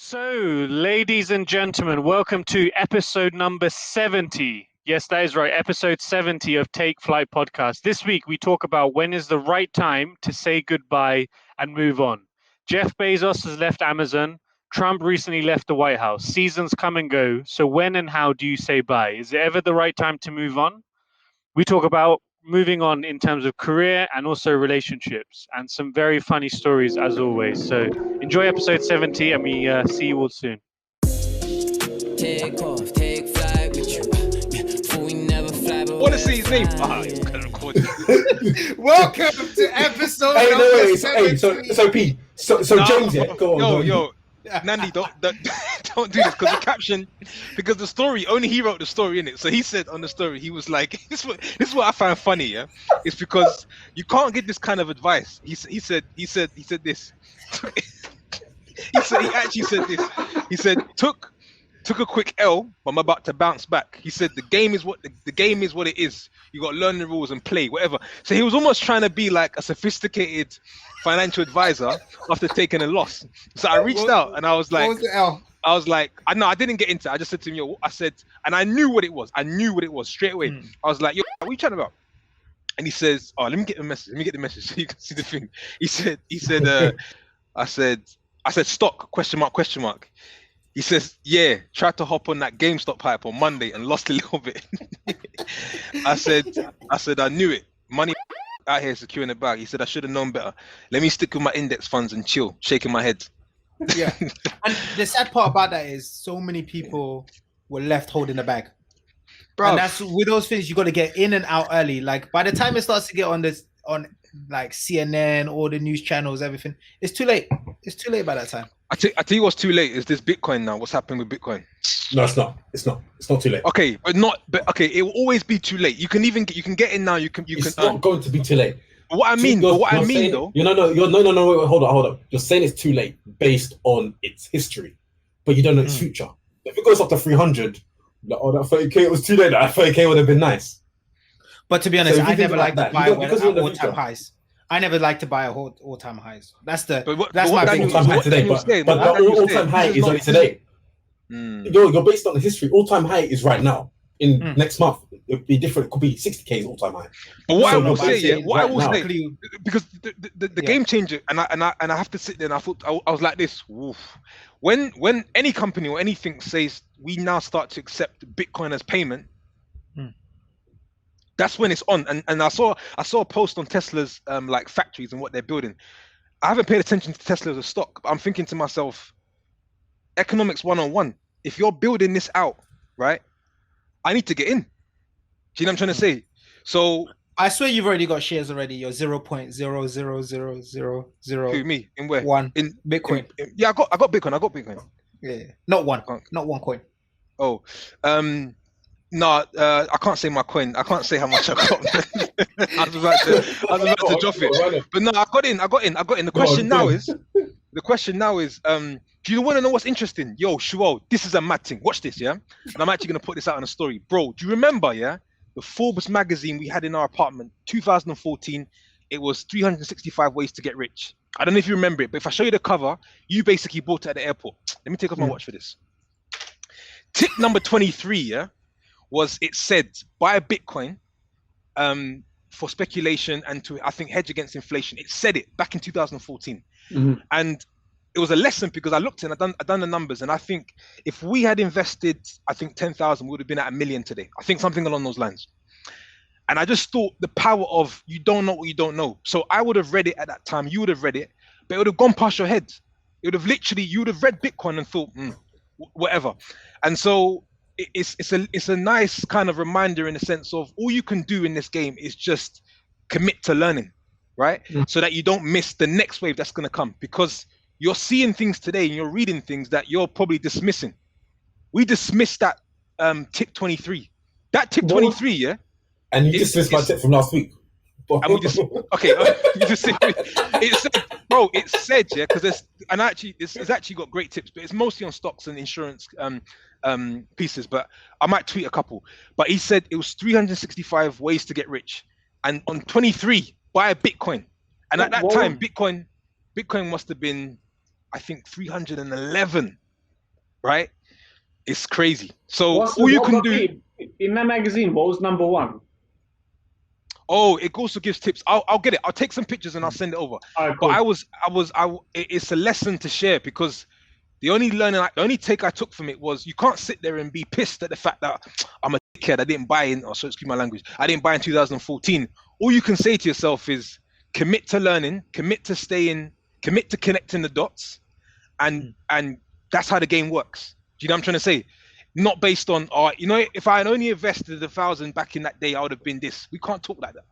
So, ladies and gentlemen, welcome to episode number 70. Yes, that is right, episode 70 of Take Flight Podcast. This week, we talk about when is the right time to say goodbye and move on. Jeff Bezos has left Amazon. Trump recently left the White House. Seasons come and go. So, when and how do you say bye? Is it ever the right time to move on? We talk about moving on in terms of career and also relationships, and some very funny stories as always. So enjoy episode 70, and we see you all soon. Take off, take flight with you. Before we never fly, but want to see his name. Welcome to episode Hey, number no, wait, 70. so Pete, so James, yeah, go on. Yo, Nandi, don't do this because the story, only he wrote the story in it. So he said on the story, he was like, this is what I find funny, yeah. It's because you can't get this kind of advice. He said this. he actually said this. He said took a quick L, but I'm about to bounce back. He said the game is what it is. You got to learn the rules and play whatever. So he was almost trying to be like a sophisticated financial advisor after taking a loss. So I reached out and I was like, What was the L? I was like, I didn't get into it. I just said to him, yo, I said, and I knew what it was. I knew what it was straight away. I was like, yo, what are you chatting about? And he says, oh, let me get the message. Let me get the message so you can see the thing. He said, I said, stock, question mark. He says, yeah, tried to hop on that GameStop hype on Monday and lost a little bit. I said, I knew it. Money out here securing the bag. He said, I should have known better. Let me stick with my index funds and chill, shaking my head. Yeah. And the sad part about that is so many people were left holding the bag. Bro. And that's with those things, you got to get in and out early. Like by the time it starts to get on like CNN, all the news channels, everything, it's too late. It's too late by that time. I tell you what's too late is this Bitcoin now. What's happening with Bitcoin? No, it's not. It's not too late. Okay, but it will always be too late. You can get in now. It's not going to be too late. What I mean though. Wait, hold on. You're saying it's too late based on its history, but you don't know its future. If it goes up to 300, that 30k, it was too late. That 30k would have been nice. But to be honest, So if you I think never about like to that, buy you don't- because you're in the all-time future. highs. I never like to buy all-time highs. That's my what biggest All-time high what today, Daniel but said, but what the Daniel all-time said, high this is not- only today. You're based on the history. All-time high is right now. In next month, it'll be different. It could be 60k all time high. But what So I will nobody say, yeah, says what I right will now. say, because the game changer, and I have to sit there and I was like this. Oof. When any company or anything says we now start to accept Bitcoin as payment, that's when it's on. And I saw a post on Tesla's like factories and what they're building. I haven't paid attention to Tesla as a stock, but I'm thinking to myself, economics 101. If you're building this out, right, I need to get in. Do you know what I'm trying to say? So I swear you've already got shares already. You're 0.0000001 who, me? In where? In Bitcoin. Yeah, I got Bitcoin. I got Bitcoin. Yeah, not one coin. Oh, no, I can't say my coin. I can't say how much I got. I was about to drop it. But no, I got in. The question now is, do you want to know what's interesting? Yo, Shuo, this is a mad thing. Watch this, yeah? And I'm actually going to put this out on a story. Bro, do you remember, yeah? The Forbes magazine we had in our apartment, 2014, it was 365 ways to get rich. I don't know if you remember it, but if I show you the cover, you basically bought it at the airport. Let me take off my watch for this. Tip number 23, yeah, was it said, buy a Bitcoin for speculation and to, I think, hedge against inflation. It said it back in 2014. And it was a lesson because I looked and I done the numbers, and I think if we had invested, I think 10,000, we would have been at $1 million today. I think something along those lines. And I just thought the power of you don't know what you don't know. So I would have read it at that time. You would have read it, but it would have gone past your head. It would have literally, you would have read Bitcoin and thought, whatever. And so it's a nice kind of reminder in the sense of all you can do in this game is just commit to learning, right? So that you don't miss the next wave that's going to come, because you're seeing things today and you're reading things that you're probably dismissing. We dismissed that tip 23. That tip 23, yeah? And you dismissed my tip from last week. And we just okay. You just say it said, bro. It said, yeah, because it's actually got great tips, but it's mostly on stocks and insurance pieces. But I might tweet a couple. But he said it was 365 ways to get rich, and on 23, buy a Bitcoin. And at that time, Bitcoin must have been, I think, 311. right? It's crazy. So What's all you what can got do. beat? In that magazine, what was number one? Oh, it also gives tips. I'll get it. I'll take some pictures and I'll send it over. Alright, But cool. it's a lesson to share, because the only take I took from it was you can't sit there and be pissed at the fact that I'm a dickhead. I didn't buy in. Oh, sorry, excuse my language. I didn't buy in 2014. All you can say to yourself is commit to learning, commit to staying, commit to connecting the dots, and that's how the game works. Do you know what I'm trying to say? Not based on, if I had only invested 1,000 back in that day, I would have been this. We can't talk like that.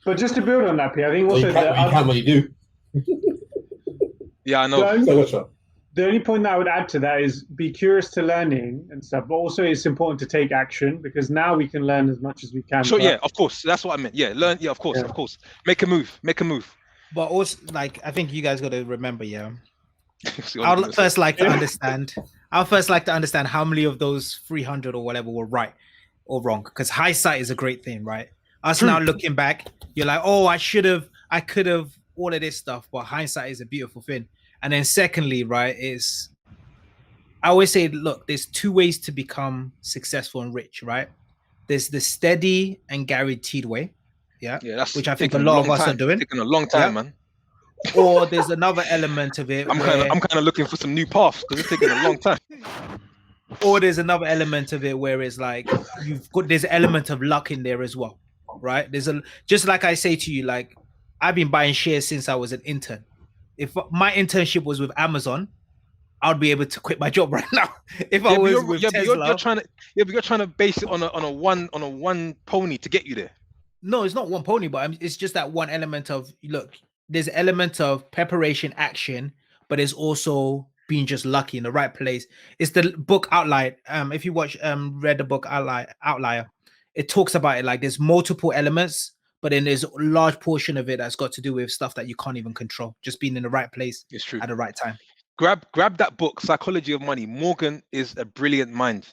But just to build on that, P, I think also you can when you do. Yeah, I know. The only point that I would add to that is be curious to learning and stuff, but also it's important to take action, because now we can learn as much as we can. Sure, yeah, of course. That's what I meant. Yeah, learn. Yeah, of course. Make a move. But also, like, I think you guys got to remember, I'll first like to understand how many of those 300 or whatever were right or wrong, because hindsight is a great thing, right? Us now looking back, you're like, oh, I could have all of this stuff, but hindsight is a beautiful thing. And then secondly, right, I always say, look, there's two ways to become successful and rich, right? There's the steady and guaranteed way, that's which I think a lot of us are doing. Taking a long time, man. Or there's another element of it. I'm kind of looking for some new paths, because it's taking a long time. Or there's another element of it where it's like there's an element of luck in there as well, right? Just like I say to you, like I've been buying shares since I was an intern. If my internship was with Amazon, I'd be able to quit my job right now. If I was with Tesla, but you're trying to base it on a one pony to get you there. No, it's not one pony, but it's just that one element of, look, there's an element of preparation, action, but there's also being just lucky in the right place. It's the book Outlier. If you read the book Outlier, it talks about it like there's multiple elements, but then there's a large portion of it that's got to do with stuff that you can't even control. Just being in the right place at the right time. Grab that book, Psychology of Money. Morgan is a brilliant mind.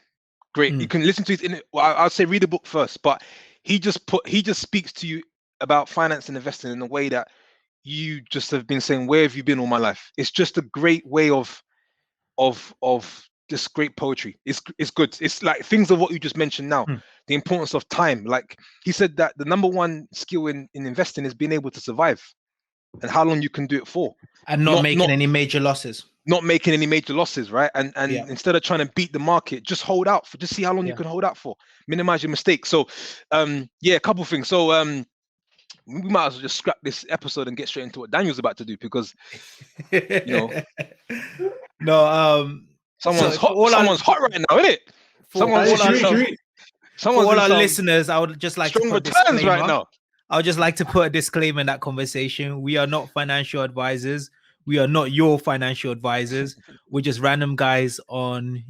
Great. You can listen to it in it. Well, I'll say read the book first, but he just speaks to you about finance and investing in a way that you just have been saying, where have you been all my life? It's just a great way of just great poetry. It's good. It's like things of what you just mentioned now. The importance of time. Like he said that the number one skill in investing is being able to survive, and how long you can do it for. And not making any major losses. Not making any major losses, right? And instead of trying to beat the market, just hold out just see how long you can hold out for. Minimize your mistakes. So a couple things. So we might as well just scrap this episode and get straight into what Daniel's about to do, because someone's hot right now, isn't it? For all our listeners, I would just like to put returns right now. I would just like to put a disclaimer in that conversation. We are not financial advisors. We are not your financial advisors. We're just random guys on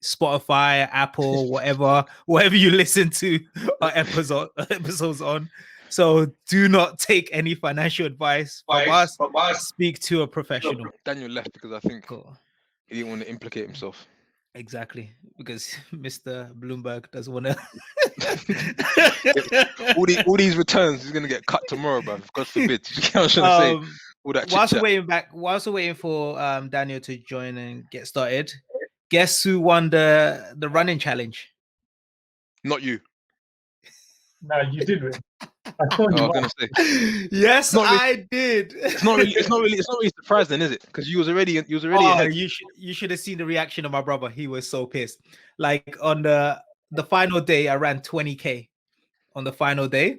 Spotify, Apple, whatever you listen to our episodes on. So do not take any financial advice from us. Speak to a professional. Daniel left because I think he didn't want to implicate himself. Exactly, because Mr. Bloomberg doesn't want to. all these returns is going to get cut tomorrow, bro. God forbid. You know what I'm trying to say? All that whilst we're waiting for Daniel to join and get started, guess who won the running challenge? Not you. No, you did win. I was gonna say. Yes, I did. It's not really surprising, is it? Because you was already ahead. You should have seen the reaction of my brother. He was so pissed. Like on the final day, I ran 20K on the final day.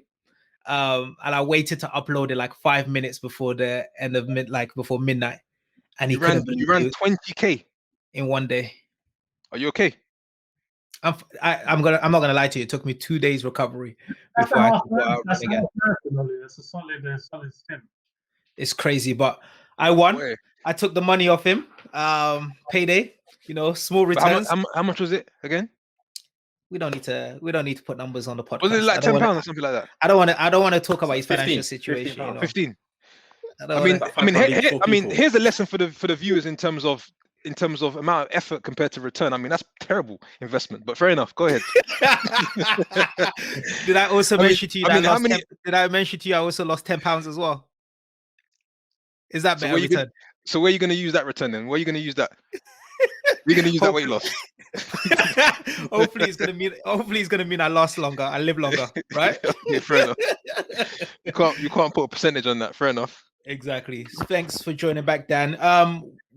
And I waited to upload it like 5 minutes before the end of before midnight. And you ran 20K in one day. Are you okay? I'm not gonna lie to you. It took me 2 days recovery before I could go out again. That's a solid stint. It's crazy, but I won. Wait. I took the money off him. Payday, small returns. How much was it again? We don't need to put numbers on the podcast. Was it like £10 or something like that? I don't want to talk about his financial situation. 15. Here's a lesson for the viewers in terms of amount of effort compared to return. I mean, that's terrible investment, but fair enough. Go ahead. Did I also mention to you did I mention to you I also lost £10 as well? Is that better return? So where are you going to use that return then? Where are you going to use that? You're gonna use that weight loss. Hopefully it's gonna mean I last longer, I live longer, right? Okay, fair enough. You can't put a percentage on that. Fair enough. Exactly. Thanks for joining back, Dan.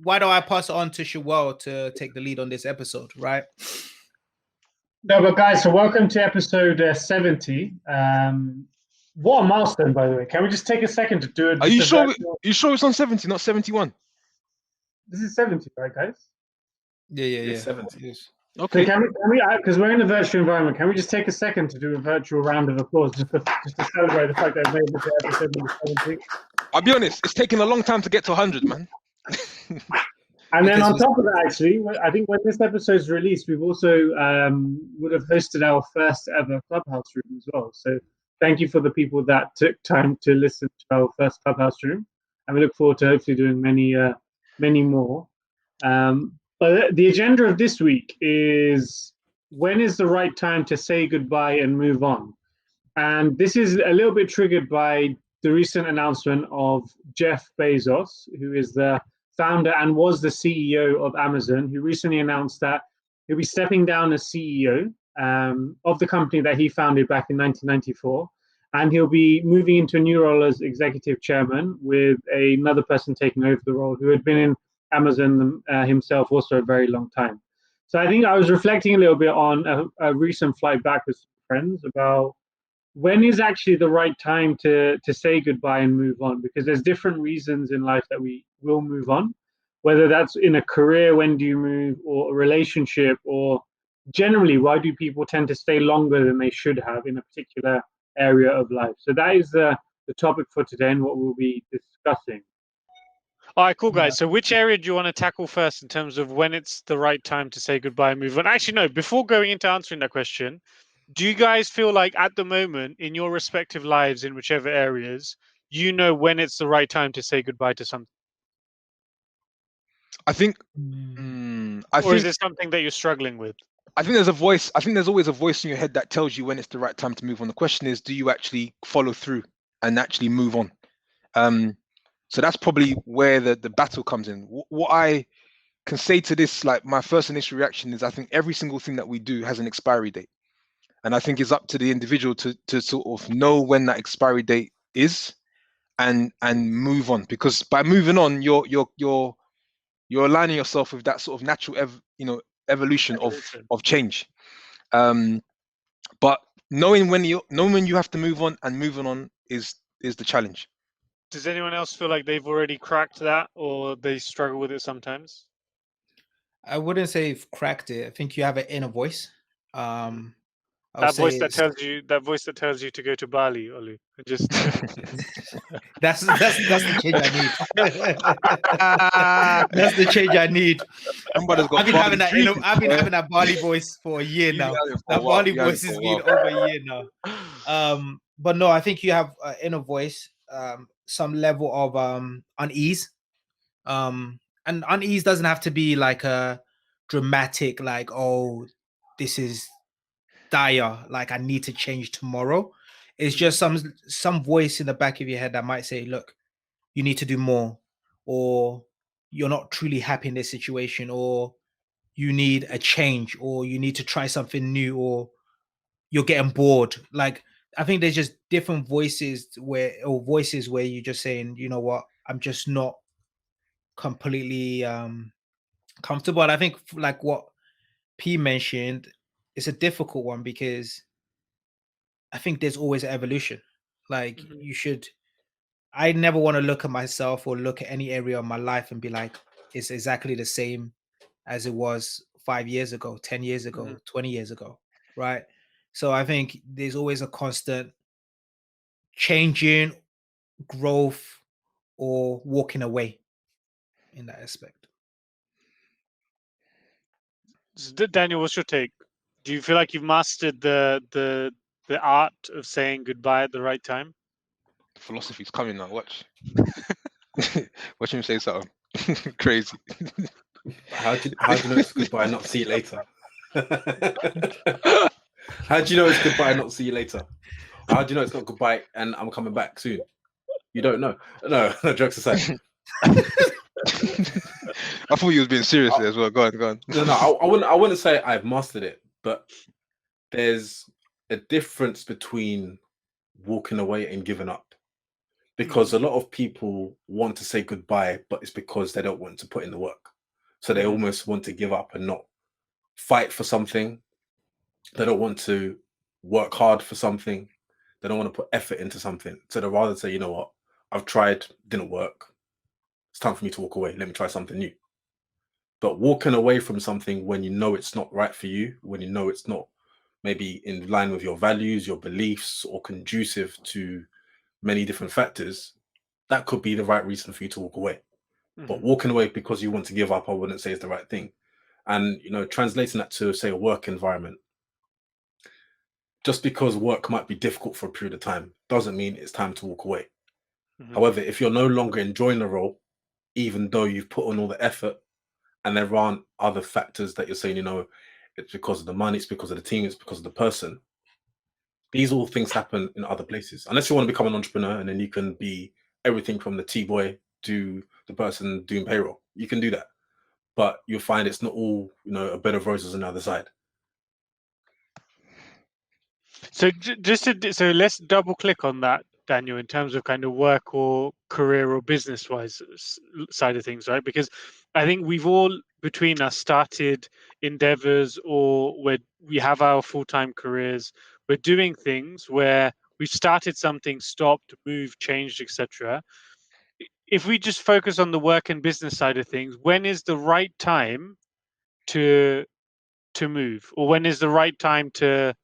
Why don't I pass it on to Shawel to take the lead on this episode, right? No, but guys, so welcome to episode 70. What a milestone, by the way. Can we just take a second to do it? Are you sure? You sure it's on 70, not 71? This is 70, right, guys? Yeah. 70. Yes. Okay. So can we, because we're in a virtual environment, can we just take a second to do a virtual round of applause just to celebrate the fact that I've made it to episode number 70? I'll be honest, it's taken a long time to get to 100, man. And then on top of that, actually, I think when this episode is released, we've also would have hosted our first ever Clubhouse Room as well. So thank you for the people that took time to listen to our first Clubhouse Room. And we look forward to hopefully doing many more. But the agenda of this week is when is the right time to say goodbye and move on? And this is a little bit triggered by the recent announcement of Jeff Bezos, who is the founder and was the CEO of Amazon, who recently announced that he'll be stepping down as CEO of the company that he founded back in 1994. And he'll be moving into a new role as executive chairman with another person taking over the role who had been in Amazon himself also a very long time. So I think I was reflecting a little bit on a recent flight back with some friends about when is actually the right time to say goodbye and move on, because there's different reasons in life that we will move on, whether that's in a career, when do you move, or a relationship, or generally why do people tend to stay longer than they should have in a particular area of life. So that is the topic for today and what we'll be discussing. All right, cool, guys. So which area do you want to tackle first in terms of when it's the right time to say goodbye and move on? Actually, no, before going into answering that question, do you guys feel like at the moment in your respective lives, in whichever areas, you know when it's the right time to say goodbye to something? I think, is it something that you're struggling with? I think there's a voice. I think there's always a voice in your head that tells you when it's the right time to move on. The question is, do you actually follow through and actually move on? So that's probably where the battle comes in. What I can say to this, like my first initial reaction is, I think every single thing that we do has an expiry date. And I think it's up to the individual to sort of know when that expiry date is and move on. Because by moving on, you're aligning yourself with that sort of natural evolution of change. But knowing when you have to move on and moving on is the challenge. Does anyone else feel like they've already cracked that, or they struggle with it sometimes? I wouldn't say you've cracked it. I think you have an inner voice. That voice that tells you to go to Bali, Olu. Just that's the change I need. That's the change I need. I've been having that Bali voice for a year now. That Bali voice has been over a year now. But no, I think you have an inner voice, some level of unease. And unease doesn't have to be like a dramatic, like, oh, this is dire, like I need to change tomorrow. It's just some voice in the back of your head that might say, look, you need to do more, or you're not truly happy in this situation, or you need a change, or you need to try something new, or you're getting bored. Like I think there's just different voices where you're just saying, you know what, I'm just not completely comfortable. And I think like what P mentioned, it's a difficult one because I think there's always an evolution. Like I never want to look at myself or look at any area of my life and be like, it's exactly the same as it was 5 years ago, 10 years ago, 20 years ago. Right. So I think there's always a constant changing, growth, or walking away in that aspect. Daniel, what's your take? Do you feel like you've mastered the art of saying goodbye at the right time? The philosophy's coming now. Watch. Watch him say something crazy. How do you know it's goodbye and not see you later? How do you know it's goodbye and not see you later? How do you know it's not goodbye and I'm coming back soon? You don't know. No, jokes aside. I thought you was being serious there as well. Go on. No, I wouldn't say I've mastered it, but there's a difference between walking away and giving up. Because a lot of people want to say goodbye, but it's because they don't want to put in the work. So they almost want to give up and not fight for something. They don't want to work hard for something. They don't want to put effort into something. So they'd rather say, you know what, I've tried, didn't work. It's time for me to walk away. Let me try something new. But walking away from something when you know it's not right for you, when you know it's not maybe in line with your values, your beliefs, or conducive to many different factors, that could be the right reason for you to walk away. But walking away because you want to give up, I wouldn't say is the right thing. And, you know, translating that to, say, a work environment, just because work might be difficult for a period of time doesn't mean it's time to walk away. However, if you're no longer enjoying the role, even though you've put on all the effort and there aren't other factors that you're saying, you know, it's because of the money, it's because of the team, it's because of the person, these all things happen in other places. Unless you want to become an entrepreneur and then you can be everything from the T-boy to the person doing payroll. You can do that. But you'll find it's not all, you know, a bed of roses on the other side. So so let's double click on that, Daniel, in terms of kind of work or career or business wise side of things, right? Because I think we've all between us started endeavors or where we have our full-time careers. We're doing things where we've started something, stopped, moved, changed, etc. If we just focus on the work and business side of things, when is the right time to move, or when is the right time to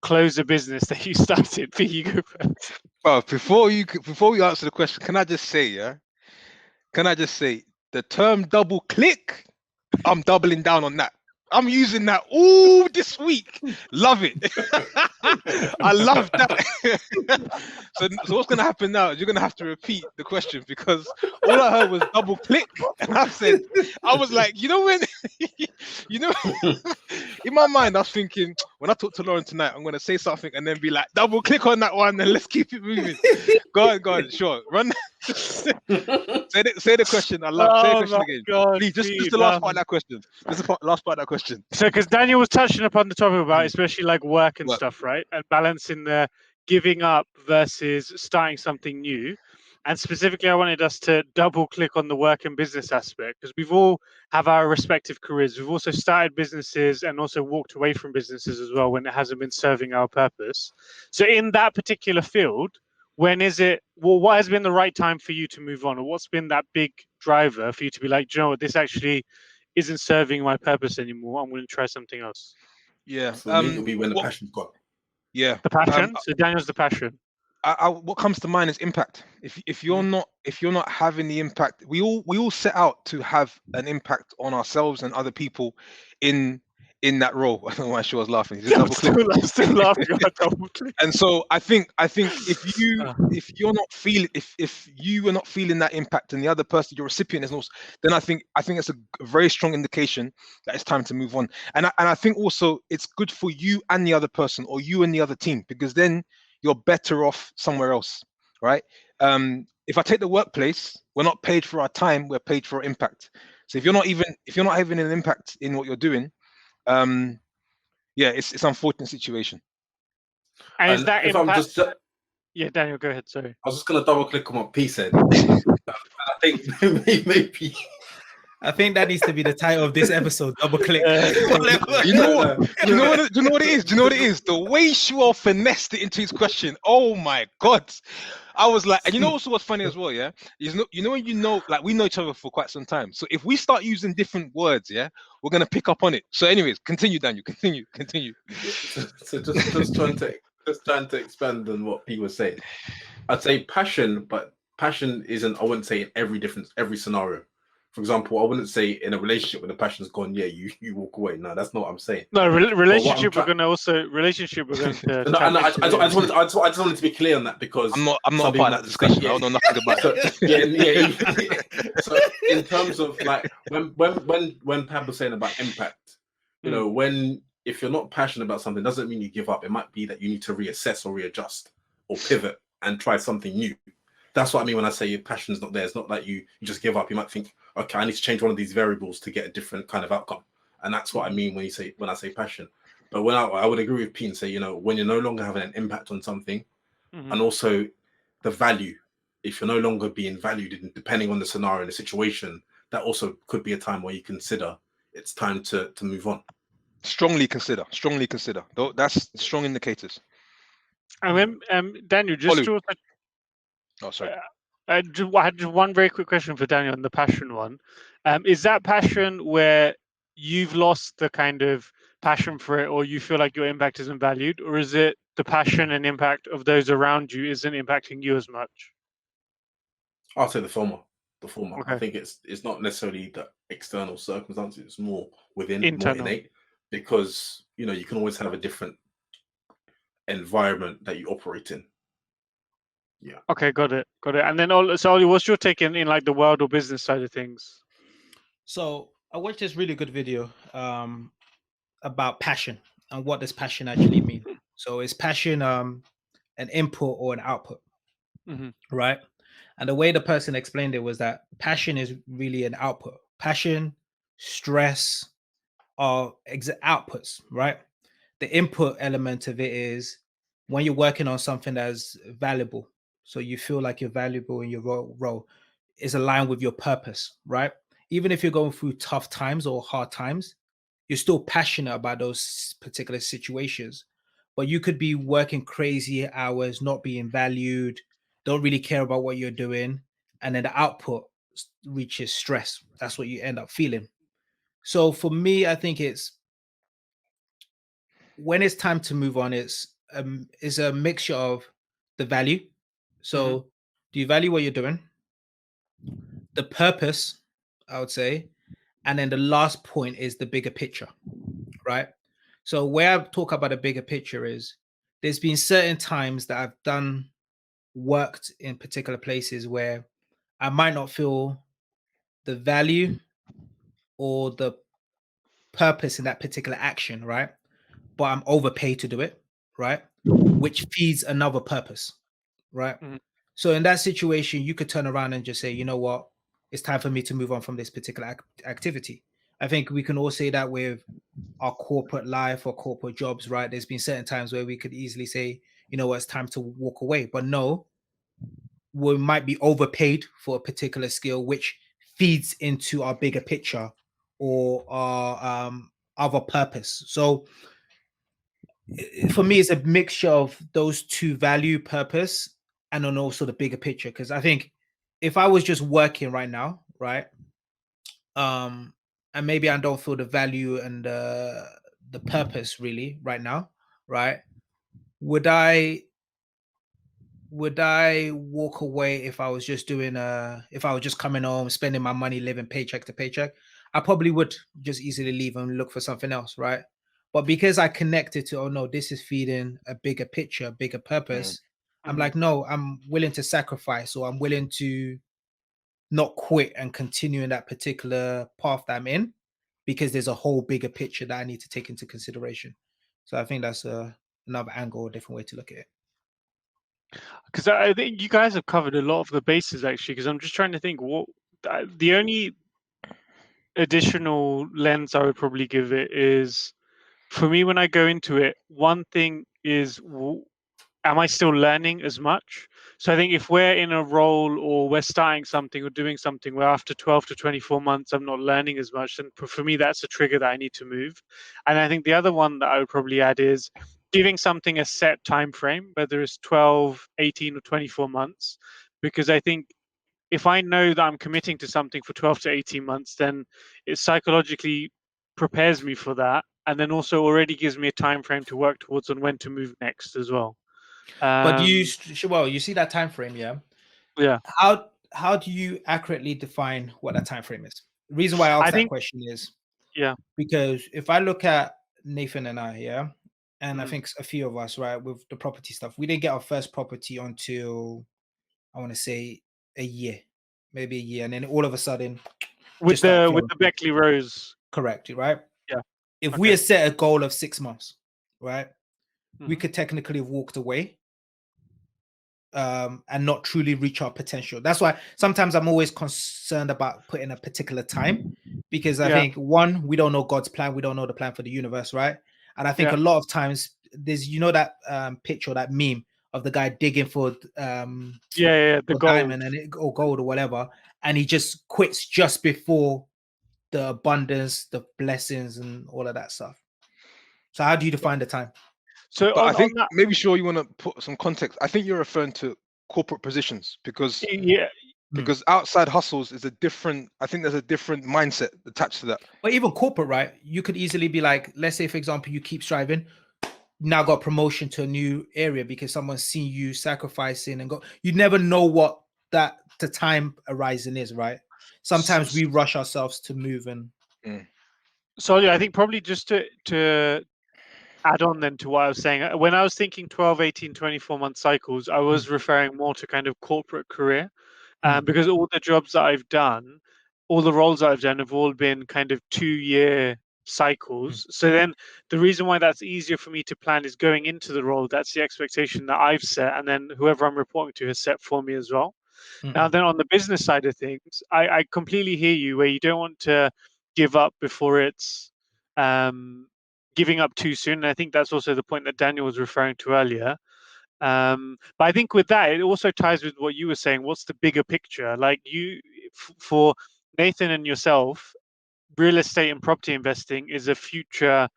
close a business that you started? For you go first. Well, before we answer the question, can I just say, the term double click, I'm doubling down on that. I'm using that all this week. Love it. I love that. So what's going to happen now is you're going to have to repeat the question, because all I heard was double click. And I was like, you know, when, you know, in my mind, I was thinking, when I talk to Lauren tonight, I'm going to say something and then be like, double click on that one and let's keep it moving. Go on, sure. Run. Say the question. Say the question again. God, please, just the last part of that question. Just the last part of that question. So, because Daniel was touching upon the topic about, especially like work and stuff, right? And balancing the giving up versus starting something new. And specifically, I wanted us to double click on the work and business aspect, because we've all have our respective careers. We've also started businesses and also walked away from businesses as well when it hasn't been serving our purpose. So in that particular field, when is it, well, what has been the right time for you to move on? Or what's been that big driver for you to be like, do you know what, this actually isn't serving my purpose anymore. I'm going to try something else. Yeah. For me, it'll be when the passion's gone. Yeah. The passion? So Daniel's the passion. What comes to mind is impact. If you're not having the impact, we all set out to have an impact on ourselves and other people in that role. I don't know why she was laughing. I'm still laughing about double click. And so I think if you're not feeling, if you are not feeling that impact and the other person, your recipient is not, then I think it's a very strong indication that it's time to move on. And I think also it's good for you and the other person, or you and the other team, because then you're better off somewhere else, right? If I take the workplace, we're not paid for our time, we're paid for our impact. So if you're not having an impact in what you're doing, it's an unfortunate situation. And is that impact? Yeah, Daniel, go ahead. Sorry, I was just gonna double click on what P said. I think maybe. I think that needs to be the title of this episode. Double click. You know what it is? The way Shuo finessed it into his question. Oh my God. I was like, and you know also what's funny as well, yeah? Like we know each other for quite some time. So if we start using different words, yeah, we're gonna pick up on it. So anyways, continue, Daniel. Continue. So just trying to expand on what P was saying. I'd say passion, but passion isn't, I wouldn't say in every scenario. For example, I wouldn't say in a relationship when the passion's gone, yeah, you walk away. No, that's not what I'm saying. No, relationship we're going to. No, I just wanted to be clear on that, because I'm not part of that discussion. I don't know nothing about it. So in terms of like when Pab was saying about impact, you know, if you're not passionate about something, doesn't mean you give up. It might be that you need to reassess or readjust or pivot and try something new. That's what I mean when I say your passion's not there. It's not like you just give up. You might think, okay, I need to change one of these variables to get a different kind of outcome. And that's what I mean when I say passion. But when I would agree with Pete and say, you know, when you're no longer having an impact on something, and also the value, if you're no longer being valued, depending on the scenario and the situation, that also could be a time where you consider it's time to move on. Strongly consider. That's strong indicators. And then, Daniel, just to... Oh, sorry. I had just one very quick question for Daniel on the passion one. Is that passion where you've lost the kind of passion for it, or you feel like your impact isn't valued, or is it the passion and impact of those around you isn't impacting you as much? I'll say the former. Okay. I think it's not necessarily the external circumstances; it's more within, internal, more innate, because you know you can always have a different environment that you operate in. Yeah. Okay, got it. And then, so Ollie, what's your take in like the world or business side of things? So I watched this really good video about passion and what does passion actually mean. So is passion an input or an output, right? And the way the person explained it was that passion is really an output. Passion, stress are outputs, right? The input element of it is when you're working on something that's valuable. So you feel like you're valuable in your role is aligned with your purpose, right? Even if you're going through tough times or hard times, you're still passionate about those particular situations. But you could be working crazy hours, not being valued, don't really care about what you're doing, and then the output reaches stress. That's what you end up feeling. So for me, I think it's when it's time to move on, it's a mixture of the value. So do you value what you're doing? The purpose, I would say, and then the last point is the bigger picture, right? So where I talk about a bigger picture is there's been certain times that I've worked in particular places where I might not feel the value or the purpose in that particular action, right? But I'm overpaid to do it, right? Which feeds another purpose, right? So in that situation, you could turn around and just say, you know what, it's time for me to move on from this particular activity. I think we can all say that with our corporate life or corporate jobs, right? There's been certain times where we could easily say, you know what, it's time to walk away. But no, we might be overpaid for a particular skill, which feeds into our bigger picture or our other purpose. So for me, it's a mixture of those two: value, purpose, and then also the bigger picture. Because I think if I was just working right now, right, and maybe I don't feel the value and the purpose really right now, right, would I walk away if I was just doing if I was just coming home, spending my money, living paycheck to paycheck? I probably would just easily leave and look for something else, right? But because I connected to, oh no, this is feeding a bigger picture, bigger purpose, I'm like, no, I'm willing to sacrifice, or I'm willing to not quit and continue in that particular path that I'm in, because there's a whole bigger picture that I need to take into consideration. So I think that's another angle, a different way to look at it. Because I think you guys have covered a lot of the bases actually. Because I'm just trying to think what the only additional lens I would probably give it is, for me when I go into it, one thing is, am I still learning as much? So I think if we're in a role or we're starting something or doing something where after 12 to 24 months I'm not learning as much, then for me that's a trigger that I need to move. And I think the other one that I would probably add is giving something a set time frame, whether it's 12, 18 or 24 months, because I think if I know that I'm committing to something for 12 to 18 months, then it psychologically prepares me for that, and then also already gives me a time frame to work towards on when to move next as well. But do you you see that time frame, yeah? Yeah. How do you accurately define what that time frame is? The reason why I asked that question is because if I look at Nathan and I, yeah, and I think a few of us, right, with the property stuff, we didn't get our first property until I want to say maybe a year, and then all of a sudden with the Beckley Rose. Correct, right? Yeah. If we had set a goal of 6 months, right, we could technically have walked away and not truly reach our potential. That's why sometimes I'm always concerned about putting a particular time, because I think, one, we don't know God's plan, we don't know the plan for the universe, right? And I think a lot of times there's, that picture, that meme of the guy digging for the for diamond or gold or whatever, and he just quits just before the abundance, the blessings, and all of that stuff. So how do you define the time? So I think maybe sure you want to put some context. I think you're referring to corporate positions because outside hustles is a different. I think there's a different mindset attached to that. But even corporate, right? You could easily be like, let's say, for example, you keep striving, now got promotion to a new area because someone's seen you sacrificing and go. You never know what the time horizon is, right? Sometimes we rush ourselves to move and. So I think probably just to add on then to what I was saying, when I was thinking 12, 18, 24-month cycles, I was referring more to kind of corporate career, because all the jobs that I've done, all the roles that I've done have all been kind of 2-year cycles. So then the reason why that's easier for me to plan is going into the role, that's the expectation that I've set, and then whoever I'm reporting to has set for me as well. Now then on the business side of things, I completely hear you where you don't want to give up before it's giving up too soon. And I think that's also the point that Daniel was referring to earlier. But I think with that, it also ties with what you were saying. What's the bigger picture? Like for Nathan and yourself, real estate and property investing is a future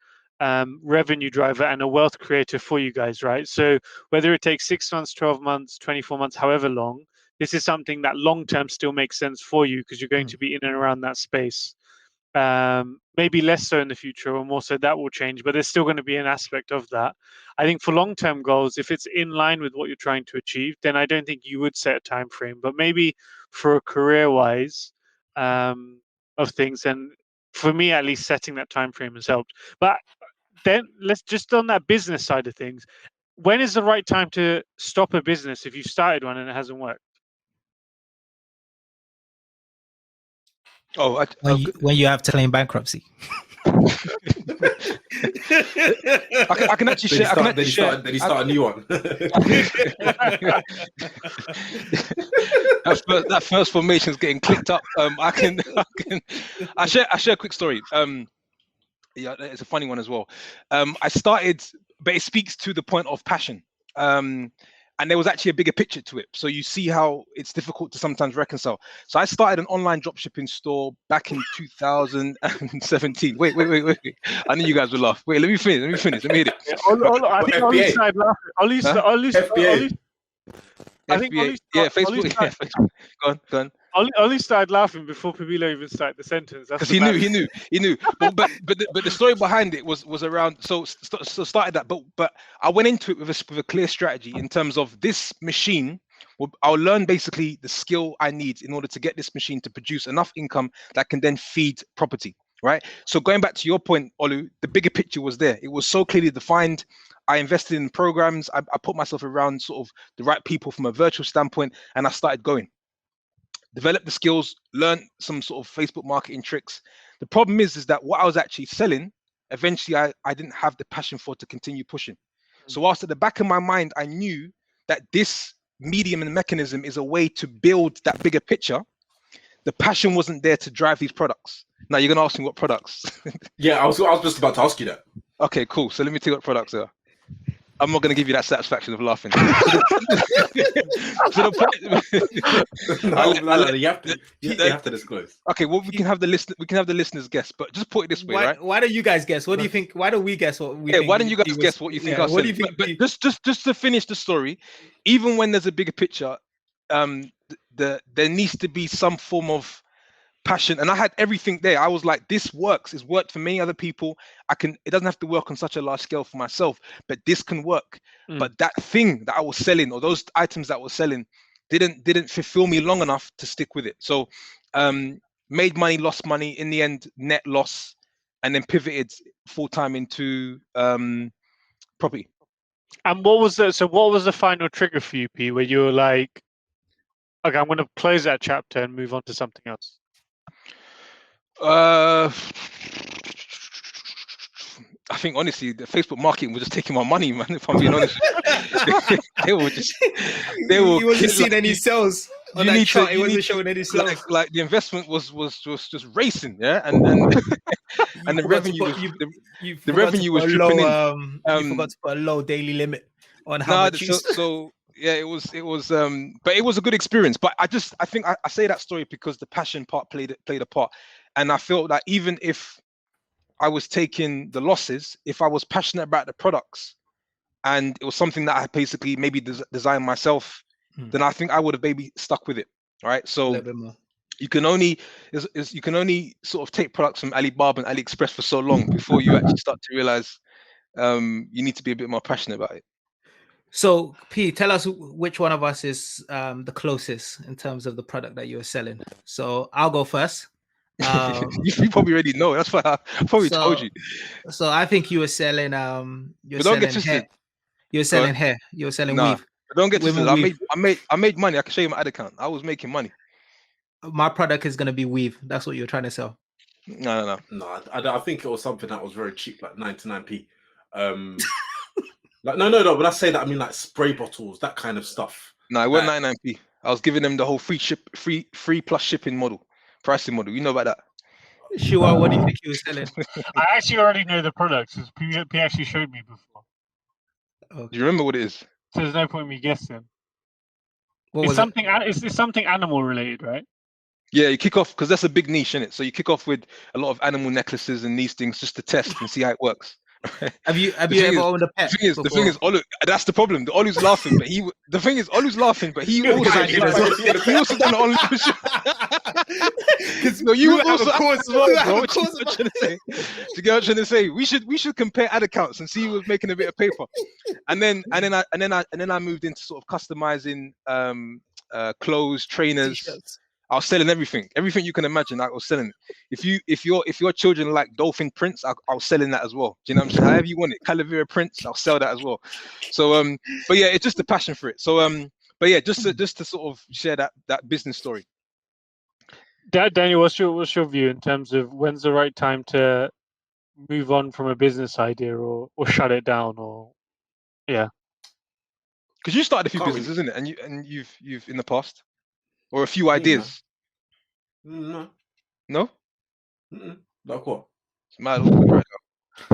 revenue driver and a wealth creator for you guys, right? So whether it takes 6 months, 12 months, 24 months, however long, this is something that long-term still makes sense for you because you're going to be in and around that space. Maybe less so in the future, or more so that will change, but there's still going to be an aspect of that. I think for long-term goals, if it's in line with what you're trying to achieve, then I don't think you would set a time frame. But maybe for a career-wise of things, and for me at least, setting that time frame has helped. But then let's just on that business side of things. When is the right time to stop a business if you've started one and it hasn't worked? Oh, when you have to claim bankruptcy. I can actually share. Then he start a new one. that first formation is getting clicked up. I share a quick story. Yeah, it's a funny one as well. I started, but it speaks to the point of passion. And there was actually a bigger picture to it. So you see how it's difficult to sometimes reconcile. So I started an online dropshipping store back in 2017. Wait. I knew you guys would laugh. Wait, let me finish. Let me hit it. I think Ollie started laughing. Facebook. Go on. Ollie started laughing before Pabilo even started the sentence. Because he knew. But the story behind it was around. So started that. But I went into it with a clear strategy in terms of this machine. I'll learn basically the skill I need in order to get this machine to produce enough income that can then feed property. Right. So going back to your point, Olu, the bigger picture was there. It was so clearly defined. I invested in programs. I put myself around sort of the right people from a virtual standpoint, and I started going. Develop the skills, learn some sort of Facebook marketing tricks. The problem is that what I was actually selling, eventually I didn't have the passion for to continue pushing. So whilst at the back of my mind, I knew that this medium and mechanism is a way to build that bigger picture, the passion wasn't there to drive these products. Now you're going to ask me what products. Yeah, I was just about to ask you that. Okay, cool. So let me tell you what products are. I'm not going to give you that satisfaction of laughing. No, you have to disclose. Okay, well we can have the listeners guess, but just put it this way, right? Why don't you guys guess? What do you think? Why don't we guess what we? Yeah, why don't you guys guess what you think? What do you think? But just to finish the story, even when there's a bigger picture, there needs to be some form of passion, and I had everything there. I was like, this works. It's worked for many other people. It doesn't have to work on such a large scale for myself, but this can work. But that thing that I was selling, or those items that I was selling, didn't fulfill me long enough to stick with it. So made money, lost money, in the end net loss, and then pivoted full time into property. And what was the final trigger for you, P, where you were like, okay, I'm going to close that chapter and move on to something else? I think honestly, the Facebook marketing was just taking my money, man. If I'm being honest, they were just You wasn't seeing any sales on that chart. It wasn't showing any sales. Like the investment was just racing, yeah, and and the revenue was the revenue was dripping in. You forgot to put a low daily limit on how much. So yeah, it was but it was a good experience. But I think I say that story because the passion part played a part, and I felt that even if I was taking the losses, if I was passionate about the products, and it was something that I basically maybe designed myself, then I think I would have maybe stuck with it. Right. So you can only sort of take products from Alibaba and AliExpress for so long before you actually start to realize you need to be a bit more passionate about it. So P, tell us which one of us is the closest in terms of the product that you're selling. So I'll go first. You probably already know. That's why I probably told you. So I think you were selling hair. You're selling hair. You're selling weave. Don't get twisted. I made money. I can show you my ad account. I was making money. My product is gonna be weave. That's what you're trying to sell. No. I think it was something that was very cheap, like 99p. Like no. When I say that, I mean like spray bottles, that kind of stuff. No, it wasn't 99p. I was giving them the whole free plus shipping pricing model. You know about that? Sure. What do you think you were selling? I actually already know the products because P actually showed me before. Okay. Do you remember what it is? So there's no point in me guessing. It's something animal related, right? Yeah, you kick off because that's a big niche, isn't it? So you kick off with a lot of animal necklaces and these things just to test and see how it works. Have you ever owned a pet? The thing is, Olu, that's the problem. The Olu's laughing, but he also done the Olu. No, you also have a course, bro. What you trying to say? You get what I'm trying to say? We should compare ad accounts and see who was making a bit of paper. And then I moved into sort of customizing clothes, trainers. T-shirts. I was selling everything you can imagine. I was selling it. If your children like dolphin prints, I was selling that as well. Do you know what I'm saying? However you want it, Calavera prints, I'll sell that as well. So but yeah, it's just a passion for it. So but yeah, just to sort of share that business story. Daniel, what's your view in terms of when's the right time to move on from a business idea or shut it down or yeah? Because you started a few businesses, isn't it? And you've in the past. Or a few ideas? No. No? Like what? It's mad awkward right now. I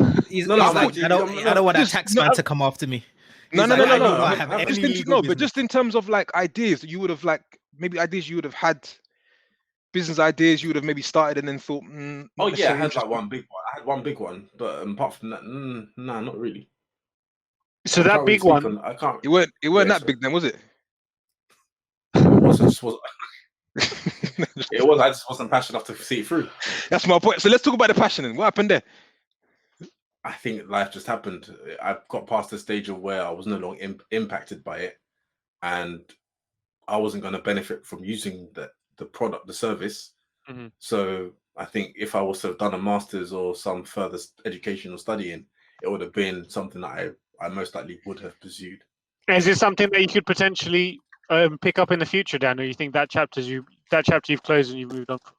don't want that tax man to come after me. No. But just in terms of like ideas, you would have like maybe ideas you would have had, business ideas you would have maybe started and then thought. I had like one big one. I had one big one, but apart from that, not really. So that big one, I can't. It weren't that big then, was it? It was. I just wasn't passionate enough to see it through. That's my point. So let's talk about the passion. What happened there? I think life just happened. I got past the stage of where I was no longer impacted by it, and I wasn't going to benefit from using the product, the service. Mm-hmm. So I think if I was to have done a master's or some further education or studying, it would have been something that I most likely would have pursued. Is it something that you could potentially pick up in the future, Dan, or you think that chapter you've closed and you've moved on from?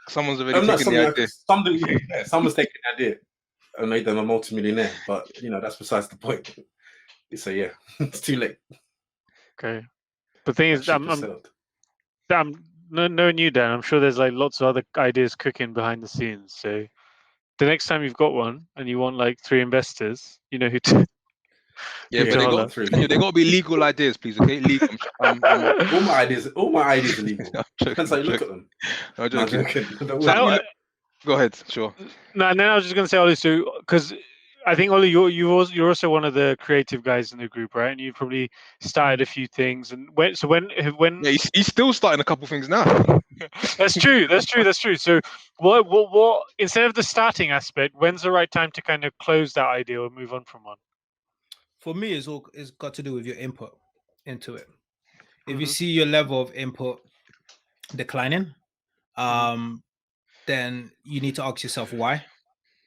Someone's already taken the idea. Someone's taken the idea and made them a multimillionaire, but that's besides the point. So yeah, it's too late. Okay, the thing is, I'm knowing you, Dan, I'm sure there's like lots of other ideas cooking behind the scenes. So the next time you've got one and you want like 3 investors, you know who to. Yeah, but they got to be legal ideas, please. Okay, legal. All my ideas are legal. Depends how you look at them. I'm joking. Go ahead, sure. No, and then I was just going to say, Ollie, so because I think Ollie, you're also one of the creative guys in the group, right? And you probably started a few things. And when yeah, he's still starting a couple things now. That's true. So what instead of the starting aspect, when's the right time to kind of close that idea or move on from one? For me, it's got to do with your input into it. If you see your level of input declining, then you need to ask yourself why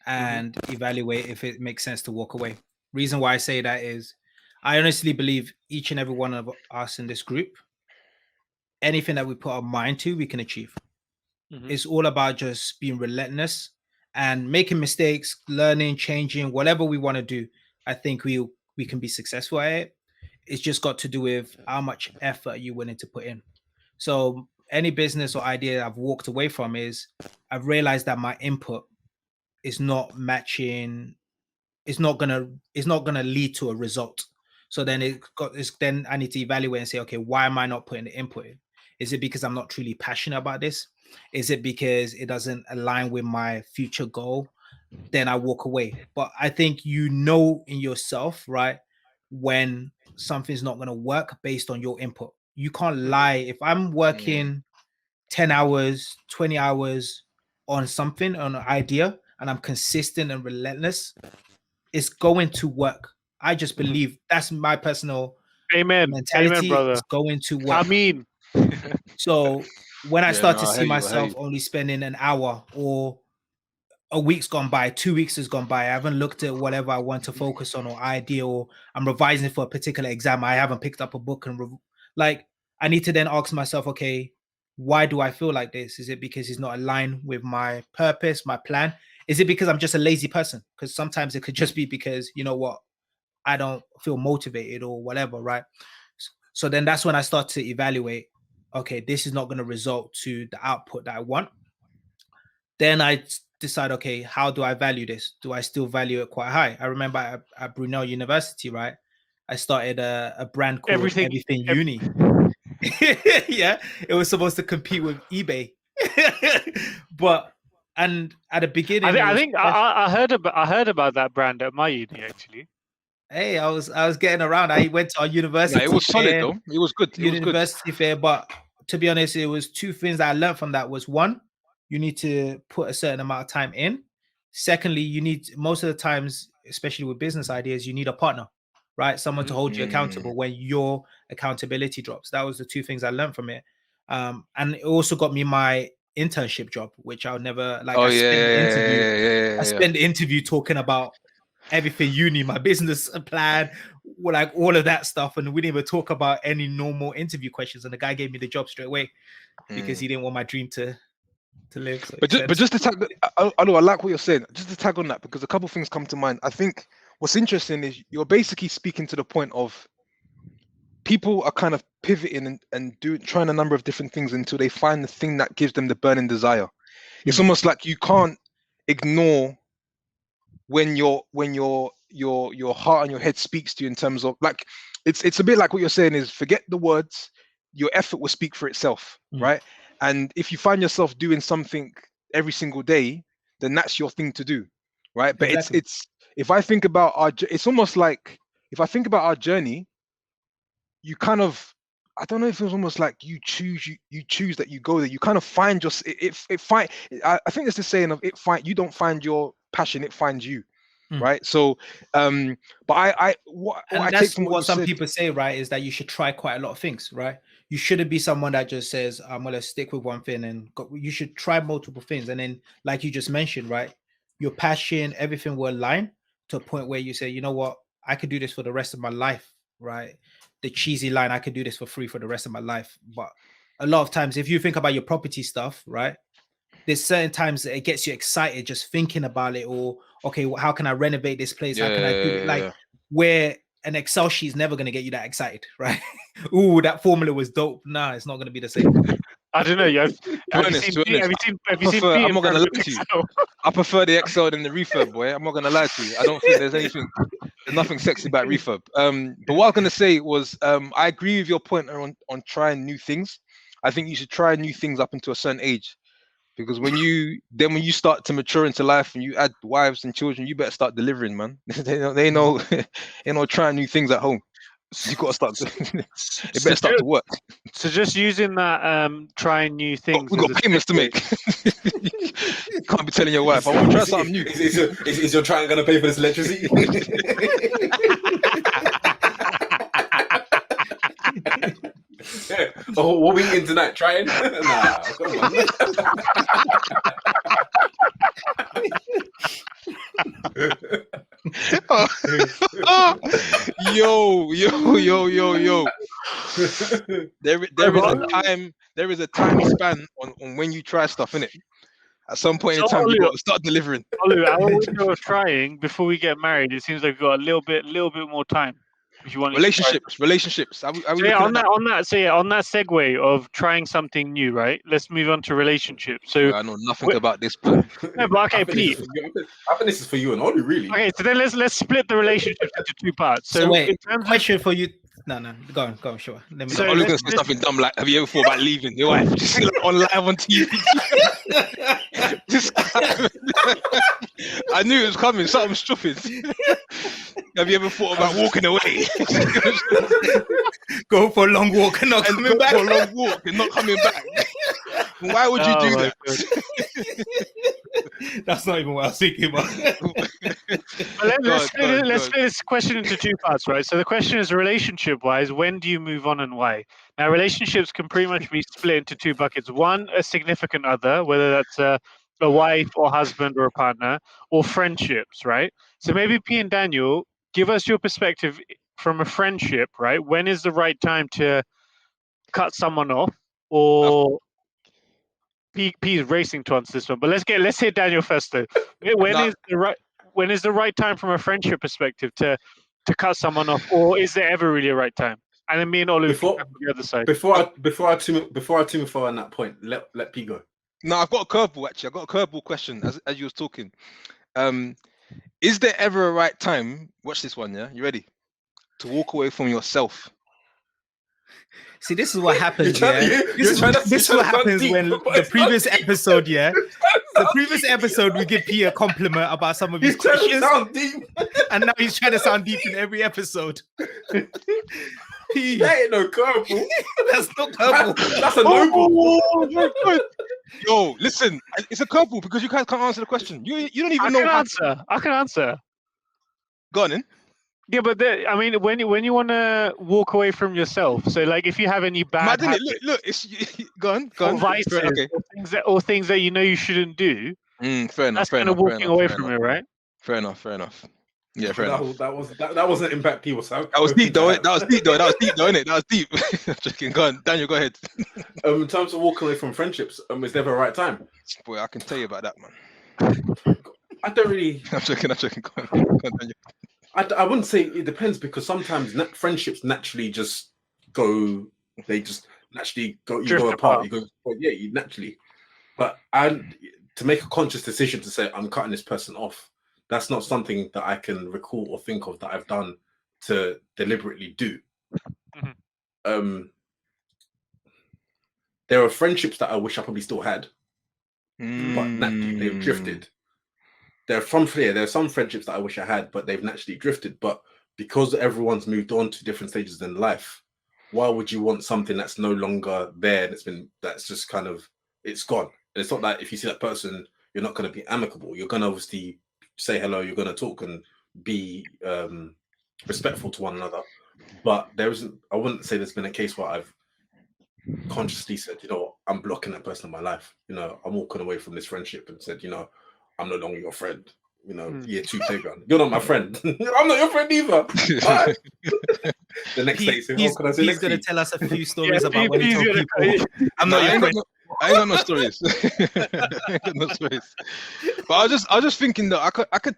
and evaluate if it makes sense to walk away. Reason why I say that is I honestly believe each and every one of us in this group, anything that we put our mind to, we can achieve. It's all about just being relentless and making mistakes, learning, changing, whatever we want to do, I think we can be successful at it. It's just got to do with how much effort you're willing to put in. So any business or idea I've walked away from is I've realized that my input is not matching. It's not gonna lead to a result. So then then I need to evaluate and say, okay, why am I not putting the input in? Is it because I'm not truly passionate about this? Is it because it doesn't align with my future goal? Then I walk away. But I think in yourself, right, when something's not going to work based on your input. You can't lie. If I'm working 10 hours, 20 hours on something, on an idea, and I'm consistent and relentless, it's going to work. I just believe that's my personal mentality. Amen, brother. It's going to work. I mean, so when I start to see myself only spending an hour, or a week's gone by, 2 weeks has gone by, I haven't looked at whatever I want to focus on or idea, or I'm revising for a particular exam, I haven't picked up a book and I need to then ask myself, okay, why do I feel like this? Is it because it's not aligned with my purpose, my plan? Is it because I'm just a lazy person? Because sometimes it could just be because, you know what, I don't feel motivated or whatever, right? So then that's when I start to evaluate, okay, this is not going to result to the output that I want. Then I decide, okay, how do I value this? Do I still value it quite high? I remember at Brunel University, right? I started a brand called Everything Uni. Yeah, it was supposed to compete with eBay. And at the beginning, I heard about that brand at my uni actually. Hey, I was getting around. I went to our university. Yeah, it was solid though. It was good. University fair, but to be honest, it was two things that I learned from that. Was one, you need to put a certain amount of time in. Secondly, you need, most of the times, especially with business ideas, you need a partner, right? Someone to hold you accountable when your accountability drops. That was the two things I learned from it. And it also got me my internship job, which I'll never like. I spent the interview talking about Everything Uni, my business plan, like all of that stuff, and we didn't even talk about any normal interview questions. And the guy gave me the job straight away because he didn't want my dream to live. So but just to tag, I know I like what you're saying. Just to tag on that, because a couple of things come to mind. I think what's interesting is you're basically speaking to the point of people are kind of pivoting and trying a number of different things until they find the thing that gives them the burning desire. It's almost like you can't ignore when your heart and your head speaks to you, in terms of, like, it's a bit like what you're saying is, forget the words, your effort will speak for itself, right? And if you find yourself doing something every single day, then that's your thing to do, right? But exactly. it's if I think about it's almost like, if I think about our journey, you kind of, I don't know if it was almost like you choose that you go there. You kind of find I think it's the saying of you don't find your passion, it finds you, right? So but I take from what some people say, right, is that you should try quite a lot of things, right? You shouldn't be someone that just says, I'm gonna stick with one thing, and you should try multiple things. And then, like you just mentioned, right, your passion, everything will align to a point where you say, you know what, I could do this for the rest of my life, right? The cheesy line, I could do this for free for the rest of my life. But a lot of times, if you think about your property stuff, right, there's certain times that it gets you excited just thinking about it, or okay, how can I renovate this place? How can I do it? Like, where an Excel sheet is never going to get you that excited, right? Ooh, that formula was dope. Nah, it's not going to be the same. I don't know. Have you seen I'm not going to lie to you. I prefer the Excel than the refurb, boy. I'm not going to lie to you. I don't think there's nothing sexy about refurb. But what I was going to say was, I agree with your point on trying new things. I think you should try new things up until a certain age. Because when you start to mature into life and you add wives and children, you better start delivering, man. they know trying new things at home. You got to start. It better start to work. So just using that, trying new things. We've got payments to make. You can't be telling your wife, I want to try something new. Is your trying going to pay for this electricity? Oh, what are we eating tonight? Trying? Nah, come on. Yo. There is a time span on when you try stuff, innit? At some point in So, time, you Olu- got to start delivering. Olu, our window of trying before we get married, it seems like we've got a little bit more time. If you want Relationships. Are we So looking yeah, at that? on that segue of trying something new, right? Let's move on to relationships. So Well, I know nothing about this, but no, but okay, I think Pete. this is for you and Oli, really. Okay, so then let's split the relationships into two parts. So So wait, in terms of question for you. No, go on, sure. Let me. So I was let's- going to say something dumb like, have you ever thought about leaving your wife just on live on TV? This guy- I knew it was coming. Something stupid. Have you ever thought about walking away? Go for a long walk and not and coming go back. for a long walk and not coming back? Why would you Oh do my that? That's not even what I was thinking about. But let's split this question into two parts, right? So the question is relationship-wise, when do you move on and why? Now, relationships can pretty much be split into two buckets. One, a significant other, whether that's a wife or husband or a partner, or friendships, right? So maybe P and Daniel, give us your perspective from a friendship, right? When is the right time to cut someone off? Or P is racing to answer this one, but let's hear Daniel first though. When is the right time from a friendship perspective to cut someone off, or is there ever really a right time? And then me and Olu Before- can come on the other side. Before I too far on that point, let P go. No, I've got a curveball actually. I've got a curveball question as you was talking. Is there ever a right time? Watch this one, yeah. You ready? To walk away from yourself. See, this is what happens. You're Yeah, trying to- this is you're what trying to happens sound when deep, but the it's previous not deep. episode. Yeah, the previous episode we give P a compliment about some of his He's trying to questions, sound deep. and now he's trying to sound deep in every episode. P, That ain't no curveball. that's not purple. That's a no ball. Oh my god! Yo, listen, it's a curveball because you guys can't answer the question. You don't even know. I can answer. Go on, then. Yeah, but I mean, when you want to walk away from yourself, so like if you have any bad Imagine habits it. Look, it's go on. or vices Okay. or things that you know you shouldn't do, Fair enough. that's Fair kind of enough. walking away from it, right? Fair enough. Yeah, fair enough. That wasn't impact P. That was deep, though. That was deep, innit? That was deep. I'm joking. Go on, Daniel. Go ahead. In terms of walking away from friendships, is never a right time? Boy, I can tell you about that, man. I don't really. I'm joking. Go on, Daniel. I wouldn't say it depends because sometimes friendships naturally just go. They just naturally go. You Drift go apart. apart. You go. Well, yeah, you naturally. But to make a conscious decision to say I'm cutting this person off, that's not something that I can recall or think of that I've done to deliberately do. Mhm. There are friendships that I wish I probably still had, but naturally they've drifted. There are some friendships that I wish I had, but they've naturally drifted. But because everyone's moved on to different stages in life, why would you want something that's no longer there? That's just kind of, it's gone. And it's not that if you see that person, you're not going to be amicable. You're going to obviously say hello. You're going to talk and be respectful to one another. But I wouldn't say there's been a case where I've consciously said, I'm blocking that person in my life. I'm walking away from this friendship and said, I'm no longer your friend. Year 2 playground. You're not my friend. I'm not your friend either. Bye. The next day, He's going to tell us a few stories about when he told people, I'm not your friend. I ain't got no stories. I ain't got no stories. But I was just thinking that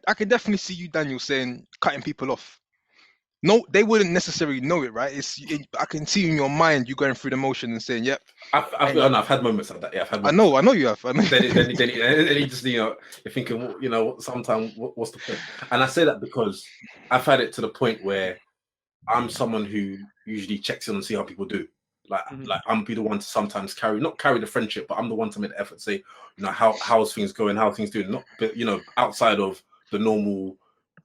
I could definitely see you, Daniel, saying cutting people off. No, they wouldn't necessarily know it, right? I can see in your mind you going through the motion and saying, "Yep." I've had moments like that. Yeah, I've had. I know you have. Then you just you're thinking, sometimes what's the point? And I say that because I've had it to the point where I'm someone who usually checks in and see how people do. Like I'm be the one to sometimes not carry the friendship, but I'm the one to make the effort. Say, how's things going? How are things doing? Not, but outside of the normal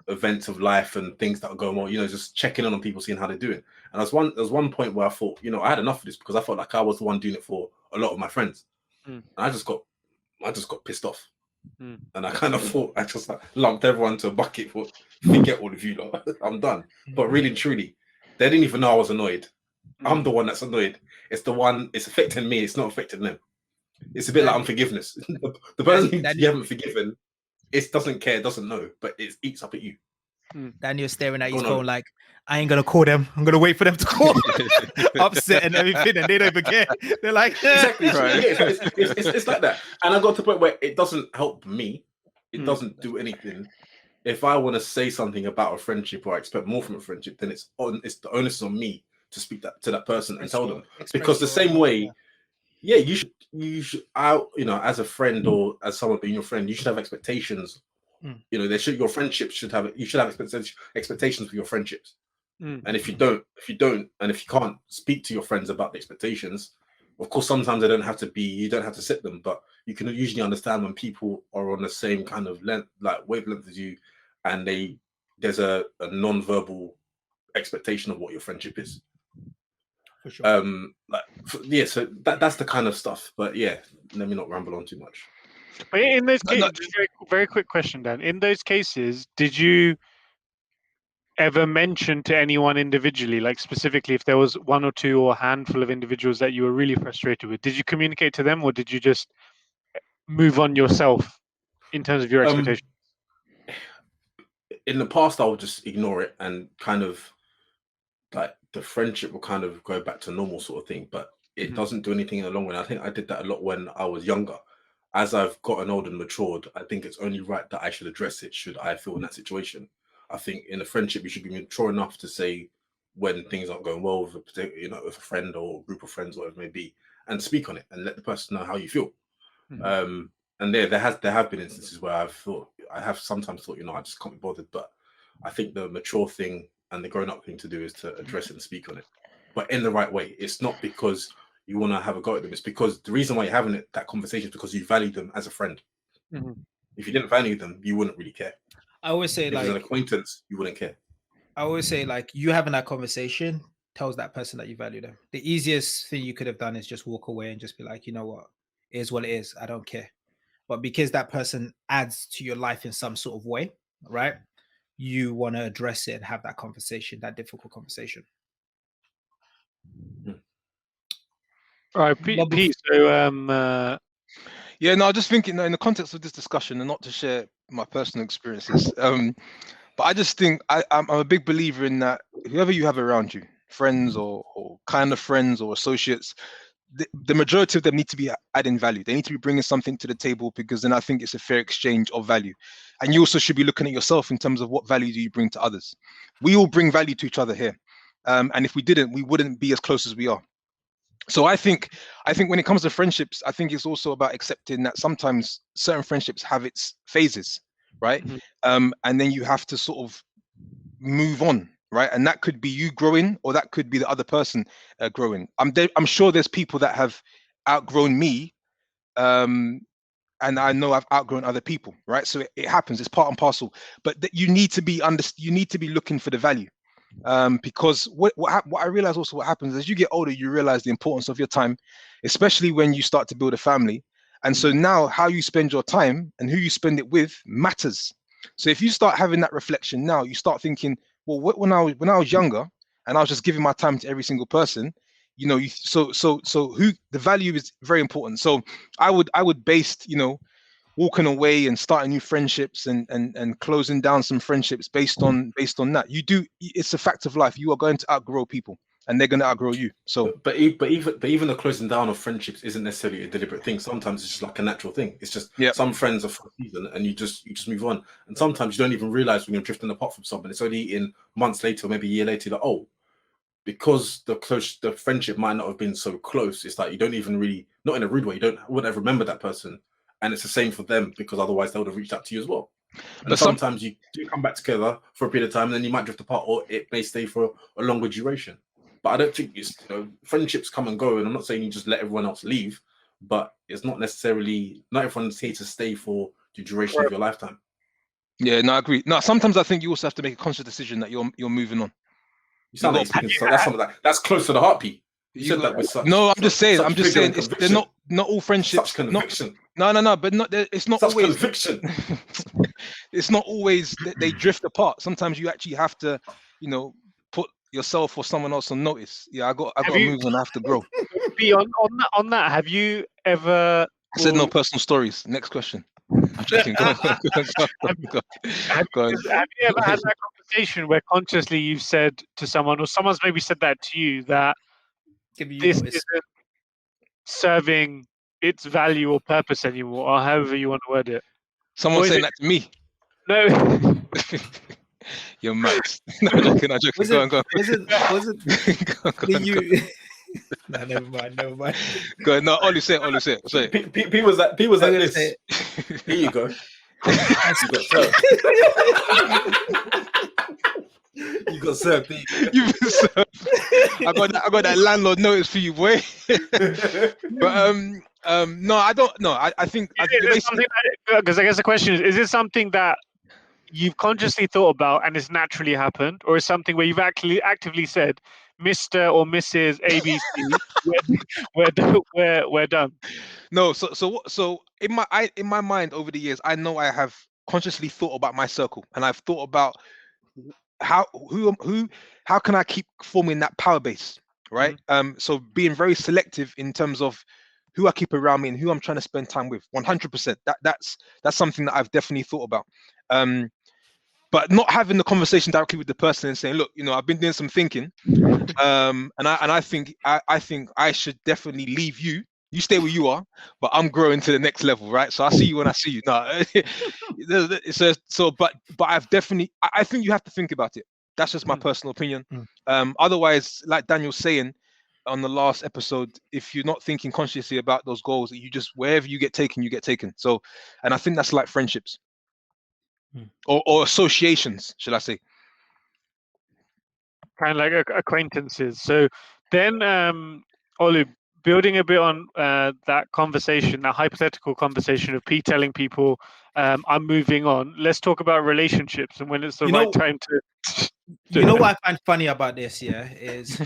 events of life and things that are going on, just checking in on people, seeing how they're doing. And there's one point where I thought, I had enough of this because I felt like I was the one doing it for a lot of my friends. And I just got pissed off. And I kind of thought I just lumped everyone to a bucket for forget all of you lot. I'm done. But really and truly, they didn't even know I was annoyed. I'm the one that's annoyed. It's affecting me, it's not affecting them. It's a bit like unforgiveness. The person you haven't forgiven, it doesn't care, doesn't know, but it eats up at you. Daniel's staring at his phone like, I ain't gonna call them. I'm gonna wait for them to call. Upset and everything, and they don't even care. They're like, exactly. Right. Yeah, it's like that. And I got to the point where it doesn't help me. It doesn't do anything. If I want to say something about a friendship or I expect more from a friendship, then it's the onus on me to speak that to that person and tell them. Because the same way, you should, as a friend or as someone being your friend, you should have expectations. Your friendships should have expectations for your friendships. And if you don't, and if you can't speak to your friends about the expectations, of course, sometimes you don't have to set them, but you can usually understand when people are on the same kind of wavelength as you, and there's a non-verbal expectation of what your friendship is. For sure. So that's the kind of stuff. But yeah, let me not ramble on too much. But in those cases, just very quick question, Dan. In those cases, did you ever mention to anyone individually, like specifically if there was one or two or a handful of individuals that you were really frustrated with, did you communicate to them or did you just move on yourself in terms of your expectations? In the past, I would just ignore it and kind of like the friendship will kind of go back to normal sort of thing, but it doesn't do anything in the long run. I think I did that a lot when I was younger. As I've gotten old and matured, I think it's only right that I should address it should I feel in that situation. I think in a friendship, you should be mature enough to say when things aren't going well with with a friend or a group of friends, whatever it may be, and speak on it and let the person know how you feel. And there have been instances where I have sometimes thought, I just can't be bothered. But I think the mature thing and the grown up thing to do is to address it and speak on it, but in the right way. It's not because you want to have a go at them. It's because the reason why you're having that conversation is because you value them as a friend. If you didn't value them, you wouldn't really care. I always say, if it's an acquaintance, you wouldn't care. I always say, you having that conversation tells that person that you value them. The easiest thing you could have done is just walk away and just be like, you know what, it is what it is. I don't care. But because that person adds to your life in some sort of way, right? You want to address it and have that conversation, that difficult conversation. All right, Pete. So, yeah, no, I'm just thinking in the context of this discussion, and not to share my personal experiences, but I just think I'm a big believer in that whoever you have around you, friends or kind of friends or associates, the majority of them need to be adding value. They need to be bringing something to the table, because then I think it's a fair exchange of value. And you also should be looking at yourself in terms of what value do you bring to others. We all bring value to each other here. And if we didn't, we wouldn't be as close as we are. So I think when it comes to friendships, I think it's also about accepting that sometimes certain friendships have its phases, right? And then you have to sort of move on, right? And that could be you growing, or that could be the other person growing. I'm sure there's people that have outgrown me, and I know I've outgrown other people, right? So it happens. It's part and parcel. But you need to be looking for the value. Because what I realize also, what happens as you get older, you realize the importance of your time, especially when you start to build a family. And so now how you spend your time and who you spend it with matters. So if you start having that reflection now, you start thinking, well, when I was younger and I was just giving my time to every single person, so who the value is very important. So I would base, walking away and starting new friendships and closing down some friendships based on that. It's a fact of life. You are going to outgrow people, and they're going to outgrow you. So, but even the closing down of friendships isn't necessarily a deliberate thing. Sometimes it's just like a natural thing. It's just some friends are for a season, and you just move on. And sometimes you don't even realize when you're drifting apart from someone. It's only in months later, or maybe a year later, like, oh, because the friendship might not have been so close. It's like you don't even really, not in a rude way, wouldn't have remembered that person. And it's the same for them, because otherwise they would have reached out to you as well. But sometimes you do come back together for a period of time, and then you might drift apart, or it may stay for a longer duration. But I don't think friendships come and go, and I'm not saying you just let everyone else leave, but it's not everyone's here to stay for the duration of your lifetime. Yeah, no, I agree. No, sometimes I think you also have to make a conscious decision that you're moving on. You sound like that's close to the heartbeat. You said that with such. No, I'm just saying they're not all friendships. Such conviction. No, but it's not such always conviction. It's not always they drift apart. Sometimes you actually have to, put yourself or someone else on notice. Yeah, I got to move on. I have to grow. On that, have you ever? I said no personal stories. Next question. I'm joking. Go on. Have you ever had that conversation where consciously you've said to someone, or someone's maybe said that to you, that this isn't serving its value or purpose anymore, or however you want to word it? Someone saying that to me. No. You're mad. No, I'm joking. Go on. Was it you? No, never mind. Go on. No, Ollie, say it. P was like this. Here you go. You got served. You've been served. I got that landlord notice for you, boy. But no, I don't know. I think because I guess the question is it something that you've consciously thought about and it's naturally happened, or is something where you've actually actively said, Mr. or Mrs. ABC, we're done? No, so in my mind over the years, I know I have consciously thought about my circle, and I've thought about how can I keep forming that power base, right? So being very selective in terms of who I keep around me and who I'm trying to spend time with. 100%. That's something that I've definitely thought about. But not having the conversation directly with the person and saying, look, I've been doing some thinking, and I think I should definitely leave you. You stay where you are, but I'm growing to the next level, right? So I see you when I see you. No, but I've definitely. I think you have to think about it. That's just my personal opinion. Otherwise, like Daniel's saying on the last episode, if you're not thinking consciously about those goals, you just wherever you get taken, you get taken. So, and I think that's like friendships. Or associations, should I say? Kind of like acquaintances. So then, Olu, building a bit on that conversation, that hypothetical conversation of P telling people, I'm moving on. Let's talk about relationships and when it's the right time to. You know what I find funny about this, is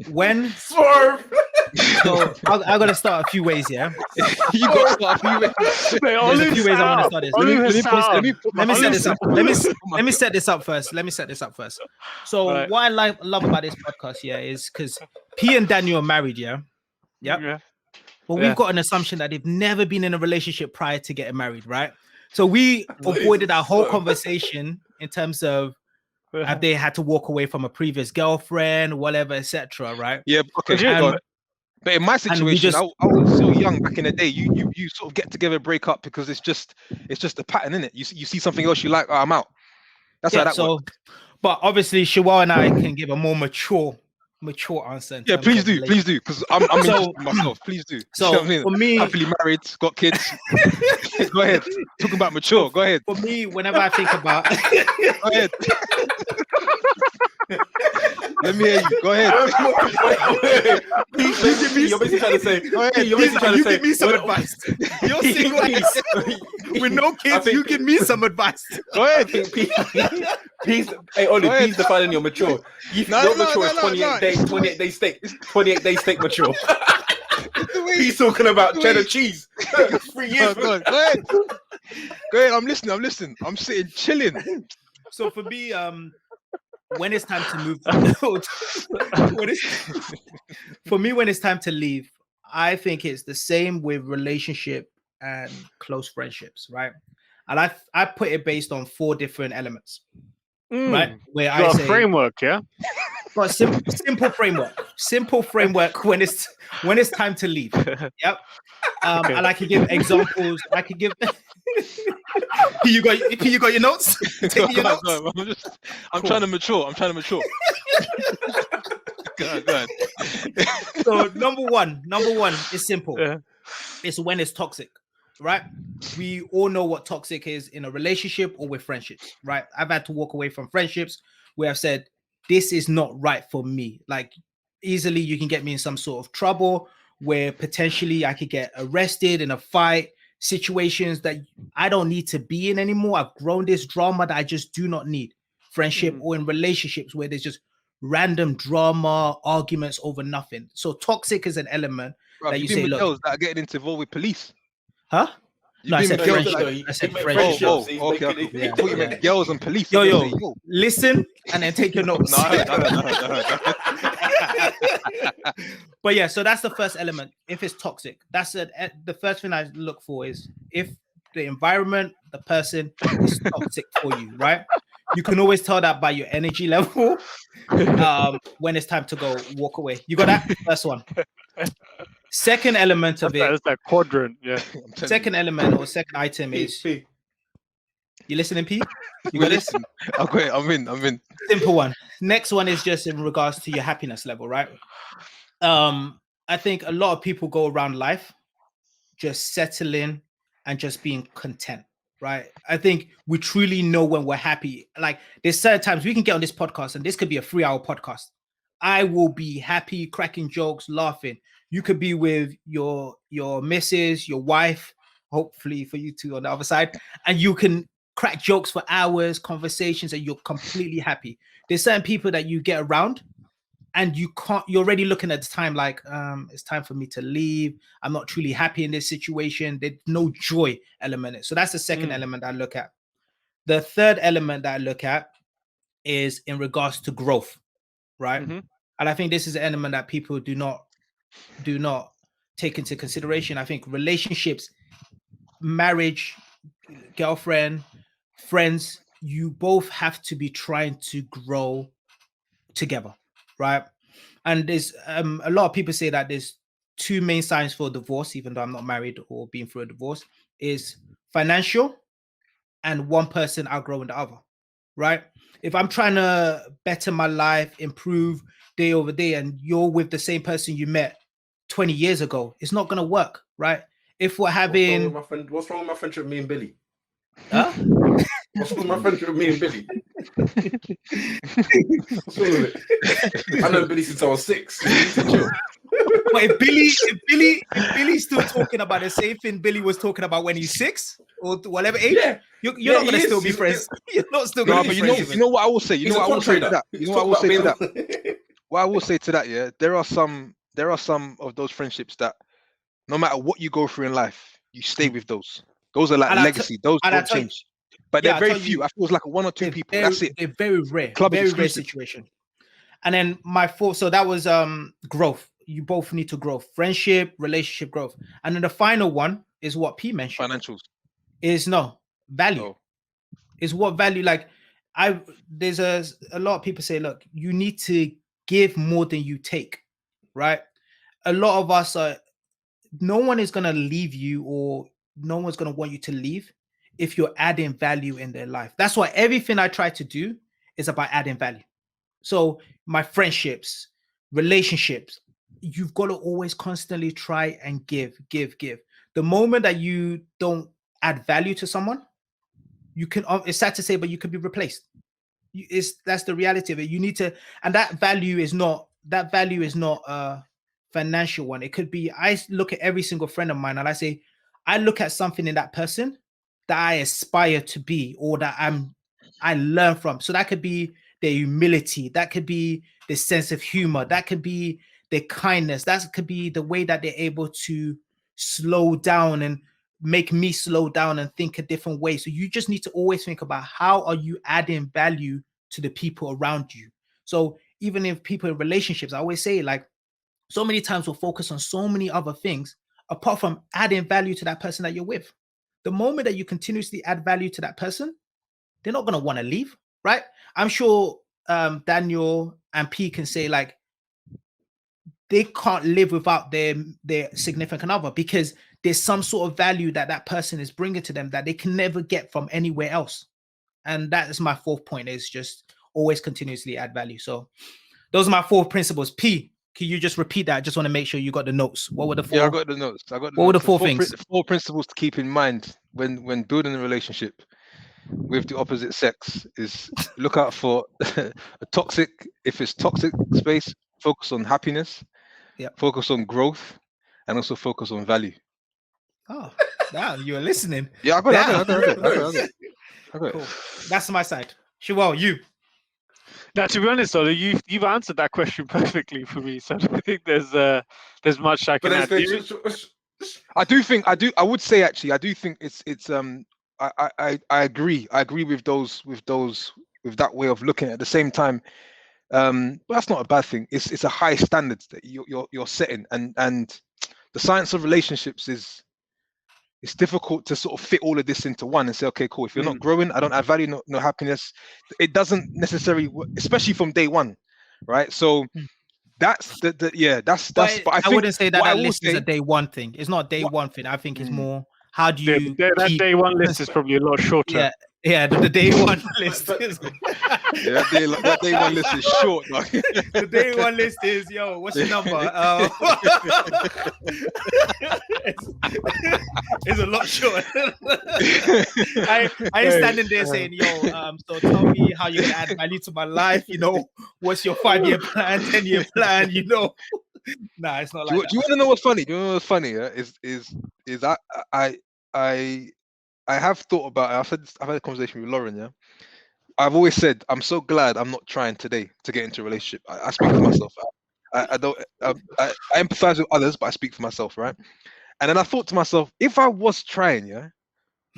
when. So I'm gonna start a few ways, yeah. You got to start a few ways. There's a few ways I want to start this. Let me set this up. Let me set this up first. So what I love about this podcast, is because P and Daniel are married, But we've got an assumption that they've never been in a relationship prior to getting married, right? So we avoided our whole conversation in terms of have they had to walk away from a previous girlfriend, whatever, etc. Right? Yeah. Okay. But in my situation, I was so young back in the day. You sort of get together, break up because it's just a pattern, isn't it? You see something else you like, I'm out. That's how that works. But obviously, Shawal and I can give a more mature answer. Yeah, please do, because I'm interested in myself. Please do. So you know what I mean? For me, happily married, got kids. Go ahead. Talking about mature. Go ahead. For me, whenever I think about, go ahead. Let me hear you. Go ahead. You're basically trying to say. You give me some advice. You're single with no kids. You give me some advice. Go ahead. Hey, Ollie, please define your mature. Your mature is 28 days. 28 days steak. 28 days steak mature. He's talking about cheddar cheese. 3 years. Go ahead. Go ahead. I'm listening. I'm sitting chilling. So for me, when it's time to move, for me, when it's time to leave, I think it's the same with relationship and close friendships, right? And I put it based on 4 different elements, right? Where I say framework, yeah. But simple framework when it's time to leave. Yep. And I can give examples. You got your notes? Take your notes. I'm trying to mature. Go ahead. So number one is simple. Yeah. It's when it's toxic, right? We all know what toxic is in a relationship or with friendships, right? I've had to walk away from friendships where I've said, this is not right for me. Like easily you can get me in some sort of trouble where potentially I could get arrested in a fight, situations that I don't need to be in anymore. I've grown this drama that I just do not need. Friendship or in relationships where there's just random drama, arguments over nothing. So toxic is an element that you say, look, girls that are getting involved with police. Huh? No, I said friendship. I said friendship. Oh, okay. Yeah, I thought you meant girls and police. Yo, listen and then take your notes. No. But yeah, so that's the first element. If it's toxic, that's the first thing I look for is if the environment, the person is toxic for you, right? You can always tell that by your energy level. When it's time to go walk away. You got that? First one. Second element of That's that quadrant, yeah. Second element or second item is. You listening, P? You got this? Okay, I'm in. Simple one. Next one is just in regards to your happiness level, right? I think a lot of people go around life just settling and just being content, right? I think we truly know when we're happy. Like there's certain times we can get on this podcast and this could be a 3-hour podcast. I will be happy, cracking jokes, laughing. You could be with your missus, your wife, hopefully for you two on the other side, and you can crack jokes for hours, conversations, and you're completely happy. There's certain people that you get around and you're already looking at the time like, it's time for me to leave. I'm not truly happy in this situation. There's no joy element in it. So that's the second element I look at. The third element that I look at is in regards to growth, right? Mm-hmm. And I think this is an element that people do not take into consideration. I think relationships, marriage, girlfriend, friends, you both have to be trying to grow together, right? And there's a lot of people say that there's 2 main signs for divorce, even though I'm not married or being through a divorce, is financial and one person outgrowing the other, right? If I'm trying to better my life, improve day over day, and you're with the same person you met 20 years ago, it's not going to work, right? If we're having... What's wrong with my friendship with me and Billy? Huh? What's wrong with my friendship with me and Billy? What's wrong with it? I know Billy since I was 6. But if Billy's still talking about the same thing Billy was talking about when he's 6 or whatever age, you're not going to still be friends. You're not still going to be friends. You know what I will say? You know what I will say to that? You know what I will say to that? What I will say to that, yeah, there are some of those friendships that no matter what you go through in life, you stay with those. Those are like legacy. Those don't change. But they're very few. I feel it's like 1 or 2 people. That's it. They're very rare. Club very exclusive. Rare situation. And then my fourth, so that was growth. You both need to grow. Friendship, relationship growth. And then the final one is what P mentioned. Financials. Is value. Oh. Is what value, like there's a lot of people say, look, you need to give more than you take, right? A lot of us are, no one is going to leave you or no one's going to want you to leave if you're adding value in their life. That's why everything I try to do is about adding value. So my friendships, relationships, you've got to always constantly try and give. The moment that you don't add value to someone, you can, it's sad to say, but you could be replaced. That's the reality of it. You need to, and that value is not a financial one. It could be, I look at every single friend of mine and I say, I look at something in that person that I aspire to be, or that I learn from. So that could be their humility, that could be the sense of humor, that could be their kindness, that could be the way that they're able to slow down and make me slow down and think a different way. So you just need to always think about how are you adding value to the people around you. So even if people in relationships, I always say, like, so many times we'll focus on so many other things apart from adding value to that person that you're with. The moment that you continuously add value to that person, they're not going to want to leave, right? I'm sure Daniel and P can say, like, they can't live without their significant other because there's some sort of value that person is bringing to them that they can never get from anywhere else. And that is my fourth point, is just always continuously add value. So those are my 4 principles. P, can you just repeat that? I just want to make sure you got the notes. What were the 4? Yeah, I got the notes. What were the 4 things? 4 principles to keep in mind when building a relationship with the opposite sex is look out for if it's toxic space, focus on happiness, focus on growth, and also focus on value. Oh, damn, you're listening. Yeah, I got it. Cool. That's my side. Shawal, you. Now, to be honest, though, you've answered that question perfectly for me. So I don't think there's much I can add. I would say actually, I do think it's I agree with that way of looking at the same time. But that's not a bad thing. It's a high standard that you're setting, and the science of relationships is it's difficult to sort of fit all of this into one and say, okay, cool. If you're not growing, I don't add value, no happiness. It doesn't necessarily, especially from day one, right? So that's that's. But I think wouldn't say that what I that will list is say- a day one thing. It's not a day What- one thing. I think it's more how do you that keep day one list is probably a lot shorter. Yeah, the day one list is Yeah, that day one list is short. Like. the day one list is, yo, what's your number? It's a lot short. I ain't standing there saying, yo, so tell me how you're gonna add value to my life, you know, what's your 5-year plan, 10-year plan, you know. Nah, it's not like that. Do you want to know what's funny? Do you know what's funny? Yeah? Is I have thought about it. I've had a conversation with Lauren, yeah. I've always said I'm so glad I'm not trying today to get into a relationship. I speak for myself. I don't I empathize with others, but I speak for myself, right? And then I thought to myself, if I was trying, yeah,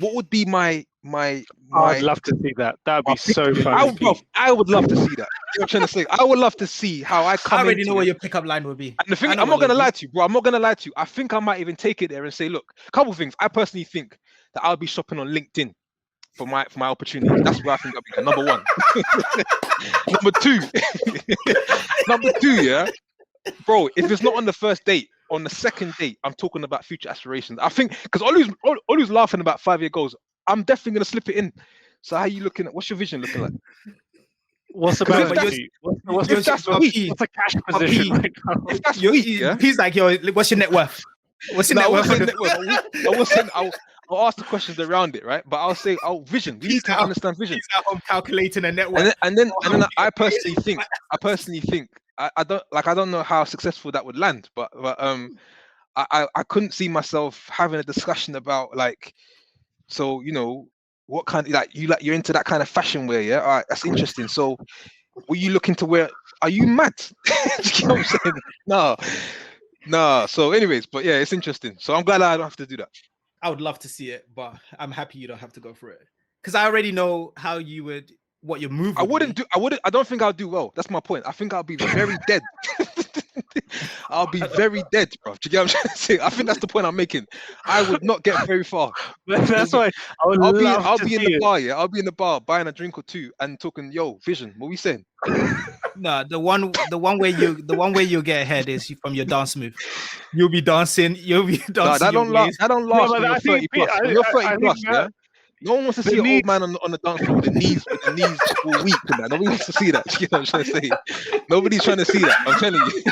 what would be my I'd love to see that. That'd be so fun. I would love to see that. You know what I'm trying to say? I would love to see how I come. I already know what your pickup line would be. And the thing, I'm not gonna lie to you, bro. I'm not gonna lie to you. I think I might even take it there and say, look, a couple of things. I personally think that I'll be shopping on LinkedIn for my opportunity. That's where I think I'll be. Number one. Number two, yeah, bro. If it's not on the first date, on the second date, I'm talking about future aspirations. I think because Olu's laughing about 5-year goals. I'm definitely gonna slip it in. So how are you looking at? What's your vision looking like? What's about what's the cash position right now? If that's weak, yeah? He's like, yo, what's your net worth? What's your net worth? I'll ask the questions around it, right? But I'll say, vision. We need to understand vision. He's at home calculating a net worth. And then I personally think I don't know how successful that would land, but I couldn't see myself having a discussion about like, so you know, what kind of you're into that kind of fashion wear, yeah? All right, that's interesting. So were you looking to wear? Are you mad? You know what I'm saying? No. So anyways, but yeah, it's interesting. So I'm glad I don't have to do that. I would love to see it, but I'm happy you don't have to go for it. Because I already know how you would, what your move would I don't think I'll do well. That's my point. I think I'll be very dead. I'll be very dead, bro. Do you get what I'm trying to say? I think that's the point I'm making. I would not get very far. That's why I'll be in the bar, yeah. I'll be in the bar buying a drink or two and talking, yo, vision, what we saying? No, the one way you'll get ahead is from your dance move. You'll be dancing. No, that don't last. When you're 30 plus. When you're 30 plus, yeah. No one wants to see an old man on the dance floor with the knees all weak and that. Nobody wants to see that. You know what I'm trying to say? Nobody's trying to see that. I'm telling you.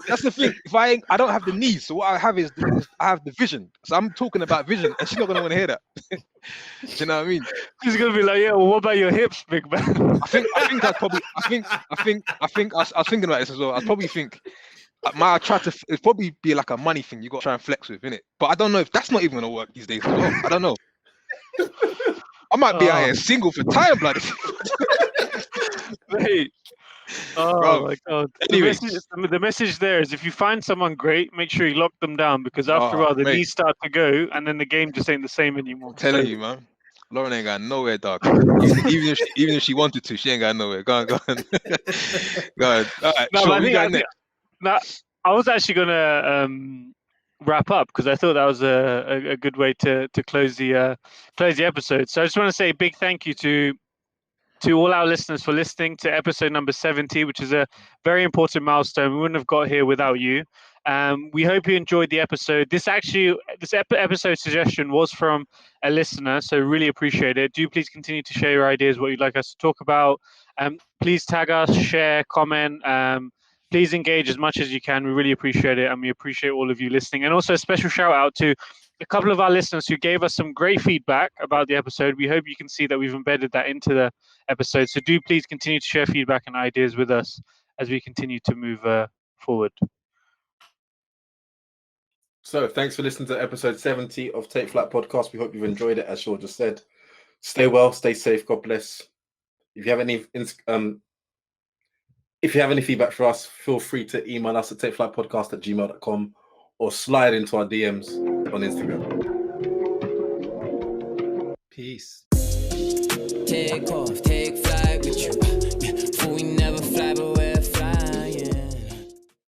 That's the thing. If I don't have the knees, so what I have is I have the vision. So I'm talking about vision, and she's not gonna want to hear that. Do you know what I mean? She's gonna be like, yeah. Well, what about your hips, big man? I think I'd probably. I was thinking about this as well. I'd probably think. It'd probably be like a money thing you got to try and flex with, innit? But I don't know if that's not even gonna work these days as well. I don't know. I might be out here single for time, bloody. Mate. Oh bro. My god. The message there is if you find someone great, make sure you lock them down because after a while the knees start to go and then the game just ain't the same anymore. I'm telling you, man. Lauren ain't got nowhere, dog. even if she wanted to, she ain't got nowhere. Go on. Go on. All right. No, I think I was actually gonna wrap up because I thought that was a good way to close the episode. So I just want to say a big thank you to all our listeners for listening to episode number 70, which is a very important milestone. We wouldn't have got here without you. We hope you enjoyed the episode. This episode suggestion was from a listener, so really appreciate it. Do please continue to share your ideas, what you'd like us to talk about. Please tag us, share, comment. Please engage as much as you can. We really appreciate it, and we appreciate all of you listening. And also a special shout out to a couple of our listeners who gave us some great feedback about the episode. We hope you can see that we've embedded that into the episode. So do please continue to share feedback and ideas with us as we continue to move forward. So thanks for listening to episode 70 of Take Flight Podcast. We hope you've enjoyed it. As Shaw just said, stay well, stay safe. God bless. If you have any feedback for us, feel free to email us at takeflightpodcast@gmail.com or slide into our DMs on Instagram. Peace. Take off.